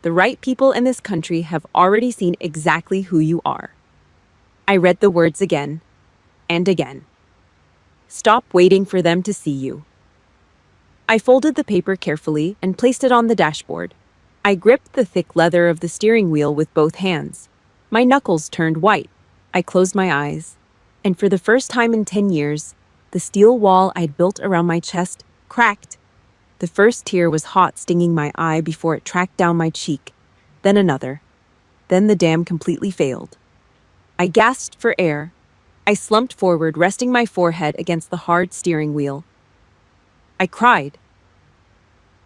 The right people in this country have already seen exactly who you are. I read the words again and again. Stop waiting for them to see you. I folded the paper carefully and placed it on the dashboard. I gripped the thick leather of the steering wheel with both hands. My knuckles turned white. I closed my eyes. And for the first time in 10 years, the steel wall I'd built around my chest cracked. The first tear was hot, stinging my eye before it tracked down my cheek. Then another. Then the dam completely failed. I gasped for air. I slumped forward, resting my forehead against the hard steering wheel. I cried.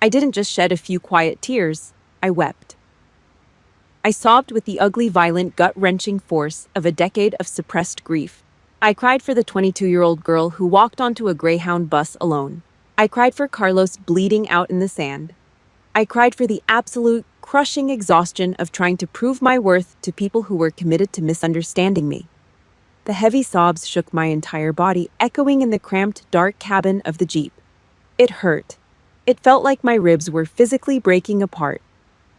I didn't just shed a few quiet tears. I wept. I sobbed with the ugly, violent, gut-wrenching force of a decade of suppressed grief. I cried for the 22-year-old girl who walked onto a Greyhound bus alone. I cried for Carlos bleeding out in the sand. I cried for the absolute, crushing exhaustion of trying to prove my worth to people who were committed to misunderstanding me. The heavy sobs shook my entire body, echoing in the cramped, dark cabin of the Jeep. It hurt. It felt like my ribs were physically breaking apart.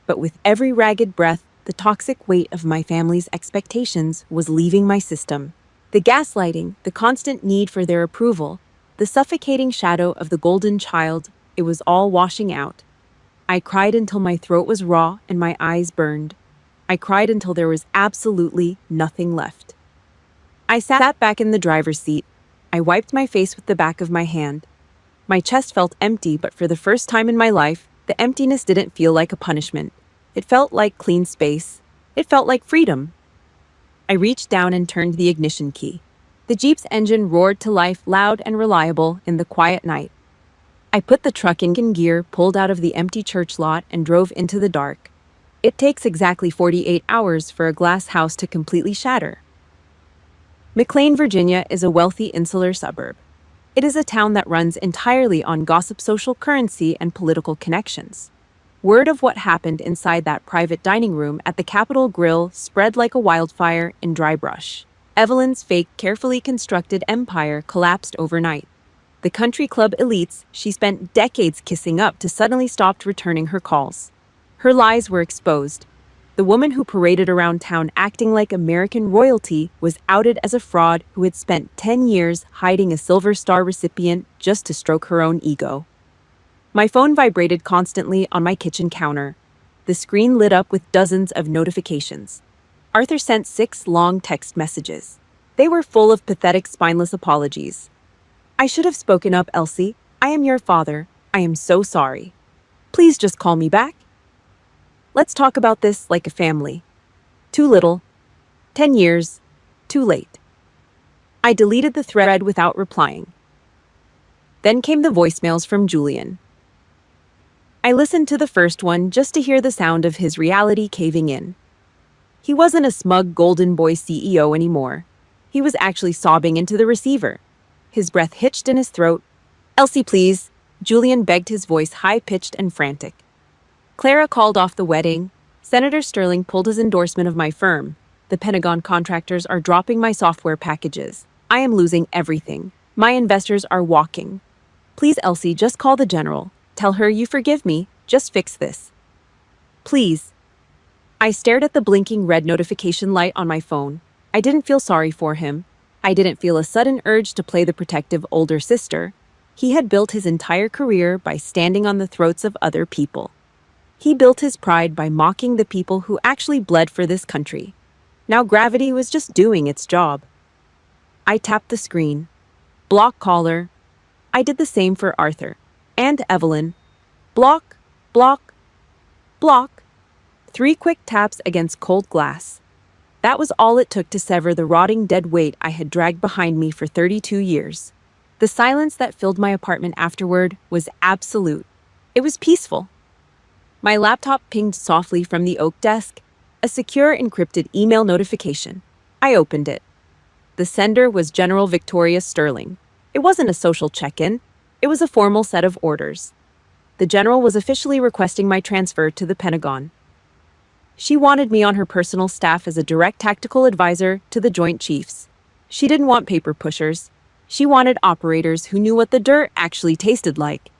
But with every ragged breath, the toxic weight of my family's expectations was leaving my system. The gaslighting, the constant need for their approval, the suffocating shadow of the golden child, it was all washing out. I cried until my throat was raw and my eyes burned. I cried until there was absolutely nothing left. I sat back in the driver's seat. I wiped my face with the back of my hand. My chest felt empty, but for the first time in my life, the emptiness didn't feel like a punishment. It felt like clean space. It felt like freedom. I reached down and turned the ignition key. The Jeep's engine roared to life, loud and reliable, in the quiet night. I put the truck in gear, pulled out of the empty church lot, and drove into the dark. It takes exactly 48 hours for a glass house to completely shatter. McLean, Virginia is a wealthy insular suburb. It is a town that runs entirely on gossip, social currency, and political connections. Word of what happened inside that private dining room at the Capitol Grill spread like a wildfire in dry brush. Evelyn's fake, carefully constructed empire collapsed overnight. The country club elites she spent decades kissing up to suddenly stopped returning her calls. Her lies were exposed. The woman who paraded around town acting like American royalty was outed as a fraud who had spent 10 years hiding a Silver Star recipient just to stroke her own ego. My phone vibrated constantly on my kitchen counter. The screen lit up with dozens of notifications. Arthur sent 6 long text messages. They were full of pathetic, spineless apologies. "I should have spoken up, Elsie. I am your father. I am so sorry. Please just call me back. Let's talk about this like a family. Too little. 10 years. Too late." I deleted the thread without replying. Then came the voicemails from Julian. I listened to the first one just to hear the sound of his reality caving in. He wasn't a smug golden boy CEO anymore. He was actually sobbing into the receiver. His breath hitched in his throat. "Elsie, please," Julian begged, his voice high-pitched and frantic. "Clara called off the wedding. Senator Sterling pulled his endorsement of my firm. The Pentagon contractors are dropping my software packages. I am losing everything. My investors are walking. Please, Elsie, just call the general. Tell her you forgive me. Just fix this. Please." I stared at the blinking red notification light on my phone. I didn't feel sorry for him. I didn't feel a sudden urge to play the protective older sister. He had built his entire career by standing on the throats of other people. He built his pride by mocking the people who actually bled for this country. Now gravity was just doing its job. I tapped the screen. Block caller. I did the same for Arthur. And Evelyn. Block, block, block. 3 quick taps against cold glass. That was all it took to sever the rotting dead weight I had dragged behind me for 32 years. The silence that filled my apartment afterward was absolute. It was peaceful. My laptop pinged softly from the oak desk, a secure encrypted email notification. I opened it. The sender was General Victoria Sterling. It wasn't a social check-in. It was a formal set of orders. The general was officially requesting my transfer to the Pentagon. She wanted me on her personal staff as a direct tactical advisor to the Joint Chiefs. She didn't want paper pushers. She wanted operators who knew what the dirt actually tasted like.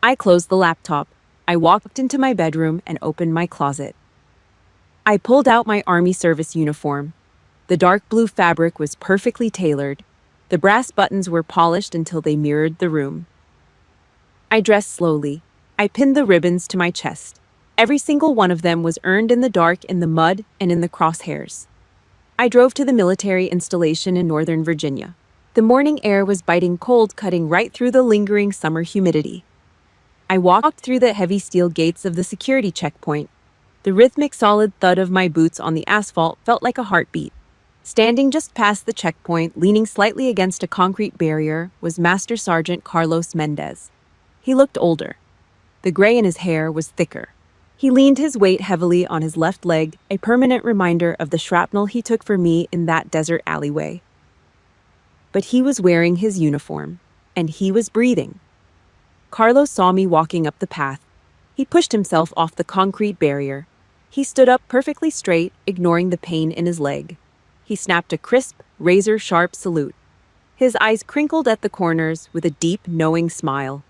I closed the laptop. I walked into my bedroom and opened my closet. I pulled out my Army service uniform. The dark blue fabric was perfectly tailored. The brass buttons were polished until they mirrored the room. I dressed slowly. I pinned the ribbons to my chest. Every single one of them was earned in the dark, in the mud, and in the crosshairs. I drove to the military installation in Northern Virginia. The morning air was biting cold, cutting right through the lingering summer humidity. I walked through the heavy steel gates of the security checkpoint. The rhythmic, solid thud of my boots on the asphalt felt like a heartbeat. Standing just past the checkpoint, leaning slightly against a concrete barrier, was Master Sergeant Carlos Mendez. He looked older. The gray in his hair was thicker. He leaned his weight heavily on his left leg, a permanent reminder of the shrapnel he took for me in that desert alleyway. But he was wearing his uniform, and he was breathing. Carlos saw me walking up the path. He pushed himself off the concrete barrier. He stood up perfectly straight, ignoring the pain in his leg. He snapped a crisp, razor-sharp salute. His eyes crinkled at the corners with a deep, knowing smile.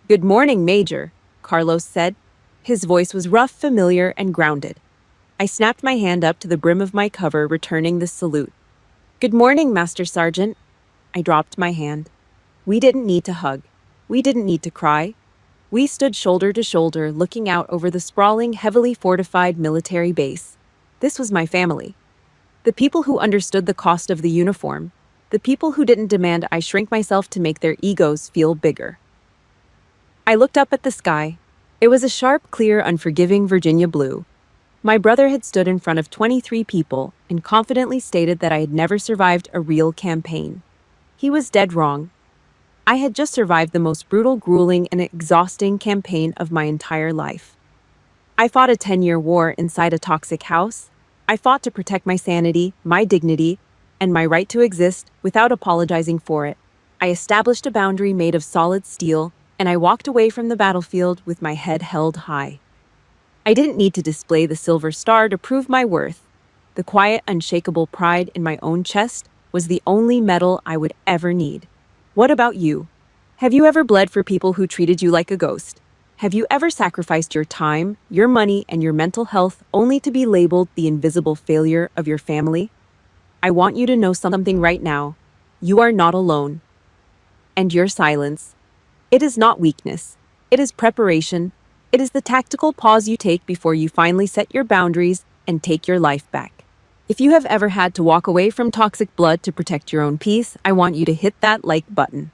"Good morning, Major," Carlos said. His voice was rough, familiar, and grounded. I snapped my hand up to the brim of my cover, returning the salute. "Good morning, Master Sergeant." I dropped my hand. We didn't need to hug. We didn't need to cry. We stood shoulder to shoulder, looking out over the sprawling, heavily fortified military base. This was my family. The people who understood the cost of the uniform. The people who didn't demand I shrink myself to make their egos feel bigger. I looked up at the sky. It was a sharp, clear, unforgiving Virginia blue. My brother had stood in front of 23 people and confidently stated that I had never survived a real campaign. He was dead wrong. I had just survived the most brutal, grueling, and exhausting campaign of my entire life. I fought a 10-year war inside a toxic house. I fought to protect my sanity, my dignity, and my right to exist without apologizing for it. I established a boundary made of solid steel, and I walked away from the battlefield with my head held high. I didn't need to display the silver star to prove my worth. The quiet, unshakable pride in my own chest was the only medal I would ever need. What about you? Have you ever bled for people who treated you like a ghost? Have you ever sacrificed your time, your money, and your mental health only to be labeled the invisible failure of your family? I want you to know something right now. You are not alone. And your silence, it is not weakness. It is preparation. It is the tactical pause you take before you finally set your boundaries and take your life back. If you have ever had to walk away from toxic blood to protect your own peace, I want you to hit that like button.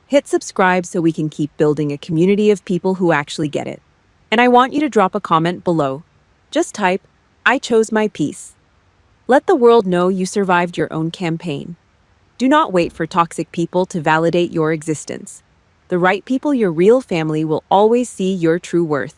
Hit subscribe so we can keep building a community of people who actually get it. And I want you to drop a comment below. Just type, "I chose my peace." Let the world know you survived your own campaign. Do not wait for toxic people to validate your existence. The right people, your real family, will always see your true worth.